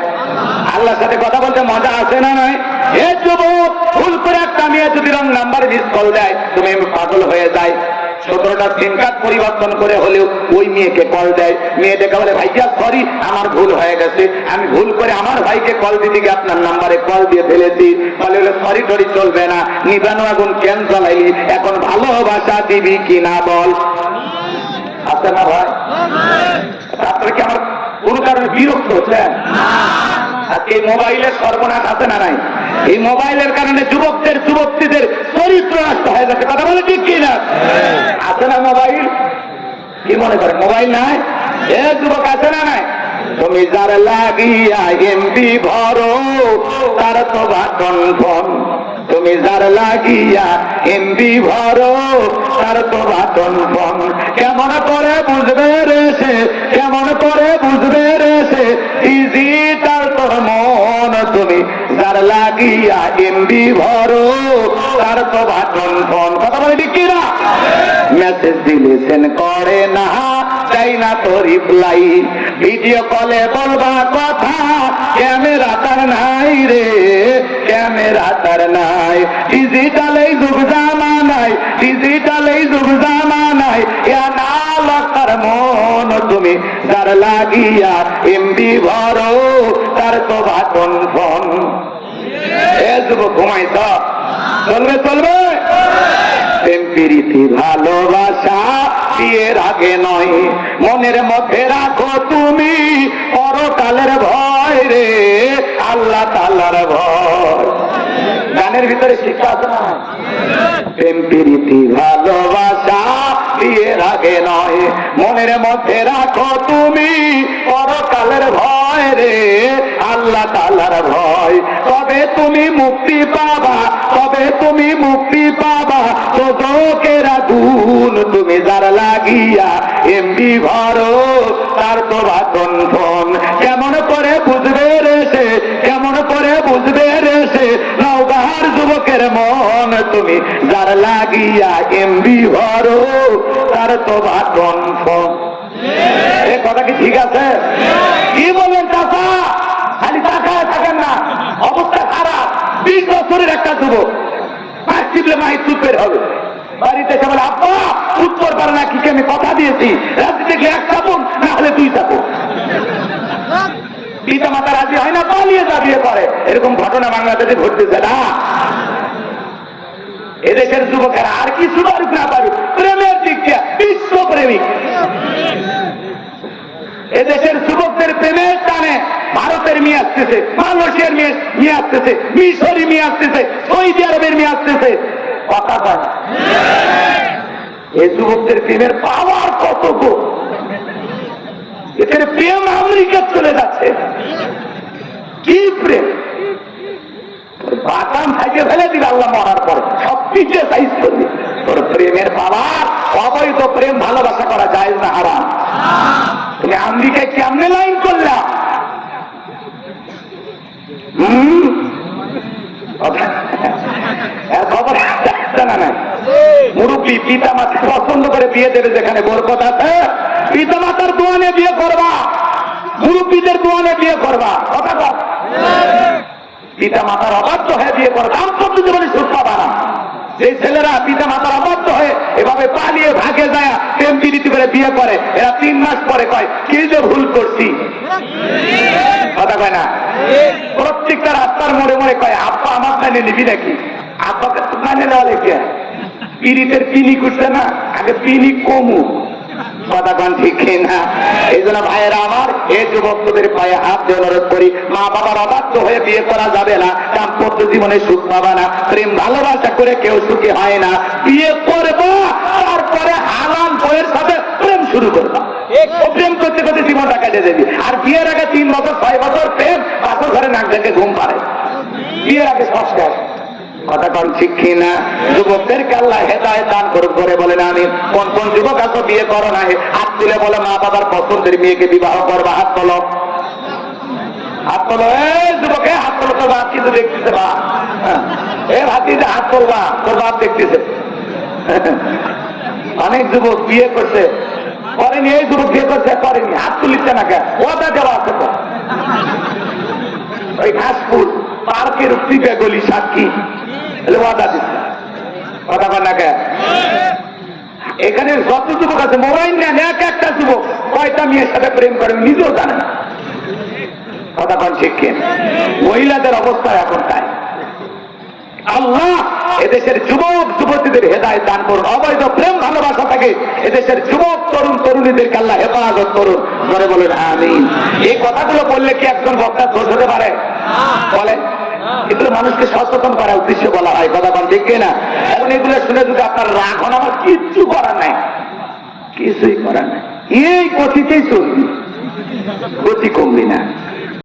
আল্লাহর সাথে কথা বলতে মজা আছে না নয়? এ যুবক, ভুল করে একটা মেয়ে যদি রং নাম্বার মিস কল দেয়, তুমি পাগল হয়ে যায়। 17টা সিম কার্ড পরিবর্তন করে হলেও ওই মেয়েকে কল দেয়। মেয়ে ডেকে বলে, ভাইয়া সরি আমার ভুল হয়ে গেছে, আমি ভুল করে আমার ভাইকে কল দিতে গিয়ে আপনার নাম্বারে কল দিয়ে ফেলেছি। বলে সরি টরি চলবে না, নিবানো আগুন কেন জ্বালাইলি, এখন ভালোবাসা দিবি কিনা বল। আছে না ভাই? আপনারা কি আমার কোন কারণে বিরক্ত হচ্ছেন? এই মোবাইলের সর্বনাশ আছে না নাই? এই মোবাইলের কারণে যুবকদের যুবতীদের চরিত্র নষ্ট হয়ে যাচ্ছে। কথা বলে ঠিক কিনা? আছে না মোবাইল? কি মনে করেন মোবাইল নাই? এ যুবক আছে না নাই? তুমি যার লাগিয়া এমবি ভরো তার তো বাটন ফোন, তুমি যার লাগিয়া এমবি ভরো তার তো বাটন ফোন। কেমন করে বুঝবে রে সে, কেমন করে বুঝবে রে সে ডিজিটাল তোর মন, তুমি যার লাগিয়া এমবি ভরো তার তো বাটন ফোন। কথা বলে ঠিক কিনা? মেসেজ দিলে সেন্ড করে না, চাই না তো রিপ্লাই, ভিডিও কলে বলবা কথা, ক্যামেরা তার নাই রে, ক্যামেরা তার নাই। ডিজিটাল এই যুগ জামানায়, ডিজিটাল এই যুগ জামানায় ইয়া না লাগার মন, তুমি যার লাগিয়া এমবি ভরো তার তো বাটন ফোন। এ যুবক ঘুমাইছ? চলবে চলবে? প্রীতি ভালোবাসা বিয়ের আগে নয়, মনের মধ্যে রাখো তুমি পরকালের ভয় রে, আল্লাহ তাআলার ভয়। গানের ভিতরে শিক্ষা আছে না? প্রেম প্রীতি ভালোবাসা বিয়ের আগে নয়, মনের মধ্যে রাখো তুমি পরকালের ভয় রে, আল্লাহ তাআলার ভয়। তবে তুমি মুক্তি পাবা, তবে তুমি মুক্তি পাবা দোজখের আগুন, তুমি যার লাগিয়া এমবি ভরো তার তো বাটন ফোন। কেমন করে বুঝবে রে সে, কেমন করে বুঝবে রে সে নওগাঁর যুবকের মন, তুমি যার লাগিয়া এমবি ভরো তার তো বাটন ফোন। এই কথা কি ঠিক আছে? কি বলেন চাচা? খালি তাকায় থাকেন না, অবস্থা খারাপ। 20 বছরের একটা যুবক পাঁচ টিপলে মাহি চুপ বের হবে। বাড়িতে এসে বলে, আব্বা উত্তর পারে না, কি আমি কথা দিয়েছি রাত্রি দেখলে 1 চাপুন না হলে 2 চাপুন। পিতা মাতা রাজি হয় না, পালিয়ে যা বিয়ে করে। এরকম ঘটনা বাংলাদেশে ঘটতেছে না? এদেশের যুবকেরা আর কিছু পারুক না পারুক, প্রেমের দিক দিয়ে বিশ্ব প্রেমিক। এদেশের যুবকদের ভারতের মেয়ে আসতেছে, মালয়েশিয়ার মেয়ে নিয়ে আসতেছে, মিশরি মেয়ে আসতেছে, সৌদি আরবের মেয়ে আসতেছে, কথা কয় না। এই যুবকদের প্রেমের পাওয়ার কতটুকু, এখানে প্রেম আমেরিকা চলে যাচ্ছে। কি প্রেম, বাটাম থেকে ফেলে দিল আল্লাহ মরার পর, সব পিঠে সাইজ করবি। তোর প্রেমের পাওয়ার, অবৈধ প্রেম ভালোবাসা করা যায় না, হারাম। তুমি আমেরিকায় কেমনে লাইন করলা? খবর না নাই, মুরব্বী পিতা মাতা পছন্দ করে বিয়ে দেবে, যেখানে বরকত আছে পিতা মাতার দোয়ানে বিয়ে করবা, মুরব্বীদের দোয়ানে বিয়ে করবা, কথা কর। পিতা মাতার অবাধ্য হয়ে বিয়ে করো, দাম্পত্য জীবনে সুখ পাবা না। যে ছেলেরা পিতা মাতার অবাধ্য হয়ে এভাবে পালিয়ে ভাগে যায় প্রেম প্রীতি করে বিয়ে করে, এরা 3 মাস পরে কয় কি যে ভুল করছি, কথা কয় না। প্রত্যেকটা রাস্তার মোড়ে মোড়ে কয় আব্বা আমার কানে নিবি নাকি, আব্বাকে তো কানে নেওয়া লেগে পিড়িতের পিনি করছে না, আগে পিনি কমু, কথা কন ঠিক না। এই জন্য ভাইয়েরা আমার, এই যুবকদের পায়ে হাত দিয়ে অনুরোধ করি, মা বাবার অবাধ্য হয়ে বিয়ে করা যাবে না, দাম্পত্য জীবনে সুখ পাবা না, প্রেম ভালোবাসা করে কেউ সুখী হয় না। বিয়ে করবা, তারপরে হালাল বইয়ের সাথে প্রেম শুরু করবা, প্রেম করতে করতে জীবনটা কেটে যাবি। আর বিয়ের আগে 3 বছর 6 বছর প্রেম, পাথর ঘরে নাক থেকে ঘুম পারে, বিয়ের আগে সব শেষ, কথা কন ঠিক না। যুবকদেরকে আল্লাহ হেদায়েত দান করুক করে বলেন আমি। কোন কোন যুবক আছো বিয়ে করো না, হাত তুলে বলে মা বাবার পছন্দের মেয়েকে বিবাহ করবা, হাত তোলো, হাত তোলো। এই যুবক, হাত তোলো, তোর বাপ কিন্তু দেখতেছে, বা এ ভাতি যে হাত তোলবা, তোর বাপ দেখতেছে। অনেক যুবক বিয়ে করছে করেনি, এই যুবক বিয়ে করছে করেনি, হাত তুলিচ্ছে না কেন, ওটা দেওয়া আছে তো। ওই ঘাসপুর পার্কের উক্তিকে গলি সাক্ষী ওয়াদা দিচ্ছে, কথা বল না কেন। এখানে যত যুবক আছে মোবাইল নেন, এক একটা যুবক কয়টা মেয়ের সাথে প্রেম করে নিজেও জানে না, কথা বল ঠিক কিনা। মহিলাদের অবস্থা এখন তাই। আল্লাহ এদেশের যুবক যুবতীদের হেদায়েত দান করুন, অবৈধ প্রেম ভালোবাসা থেকে এদেশের যুবক তরুণ তরুণীদেরকে আল্লাহ হেফাজত করুন, করে বলেন আমিন। এই কথাগুলো বললে কি একজন বক্তা দোষ হতে পারে? বলে, এগুলো মানুষকে সচেতন করার উদ্দেশ্যে বলা হয়, কথা বল ঠিক না। এখন এগুলো শুনে যদি আপনার রাগ হন, আমার কিচ্ছু করার নাই, কিছুই করার নাই, এই গতিতেই চলবি, গতি কমবি না।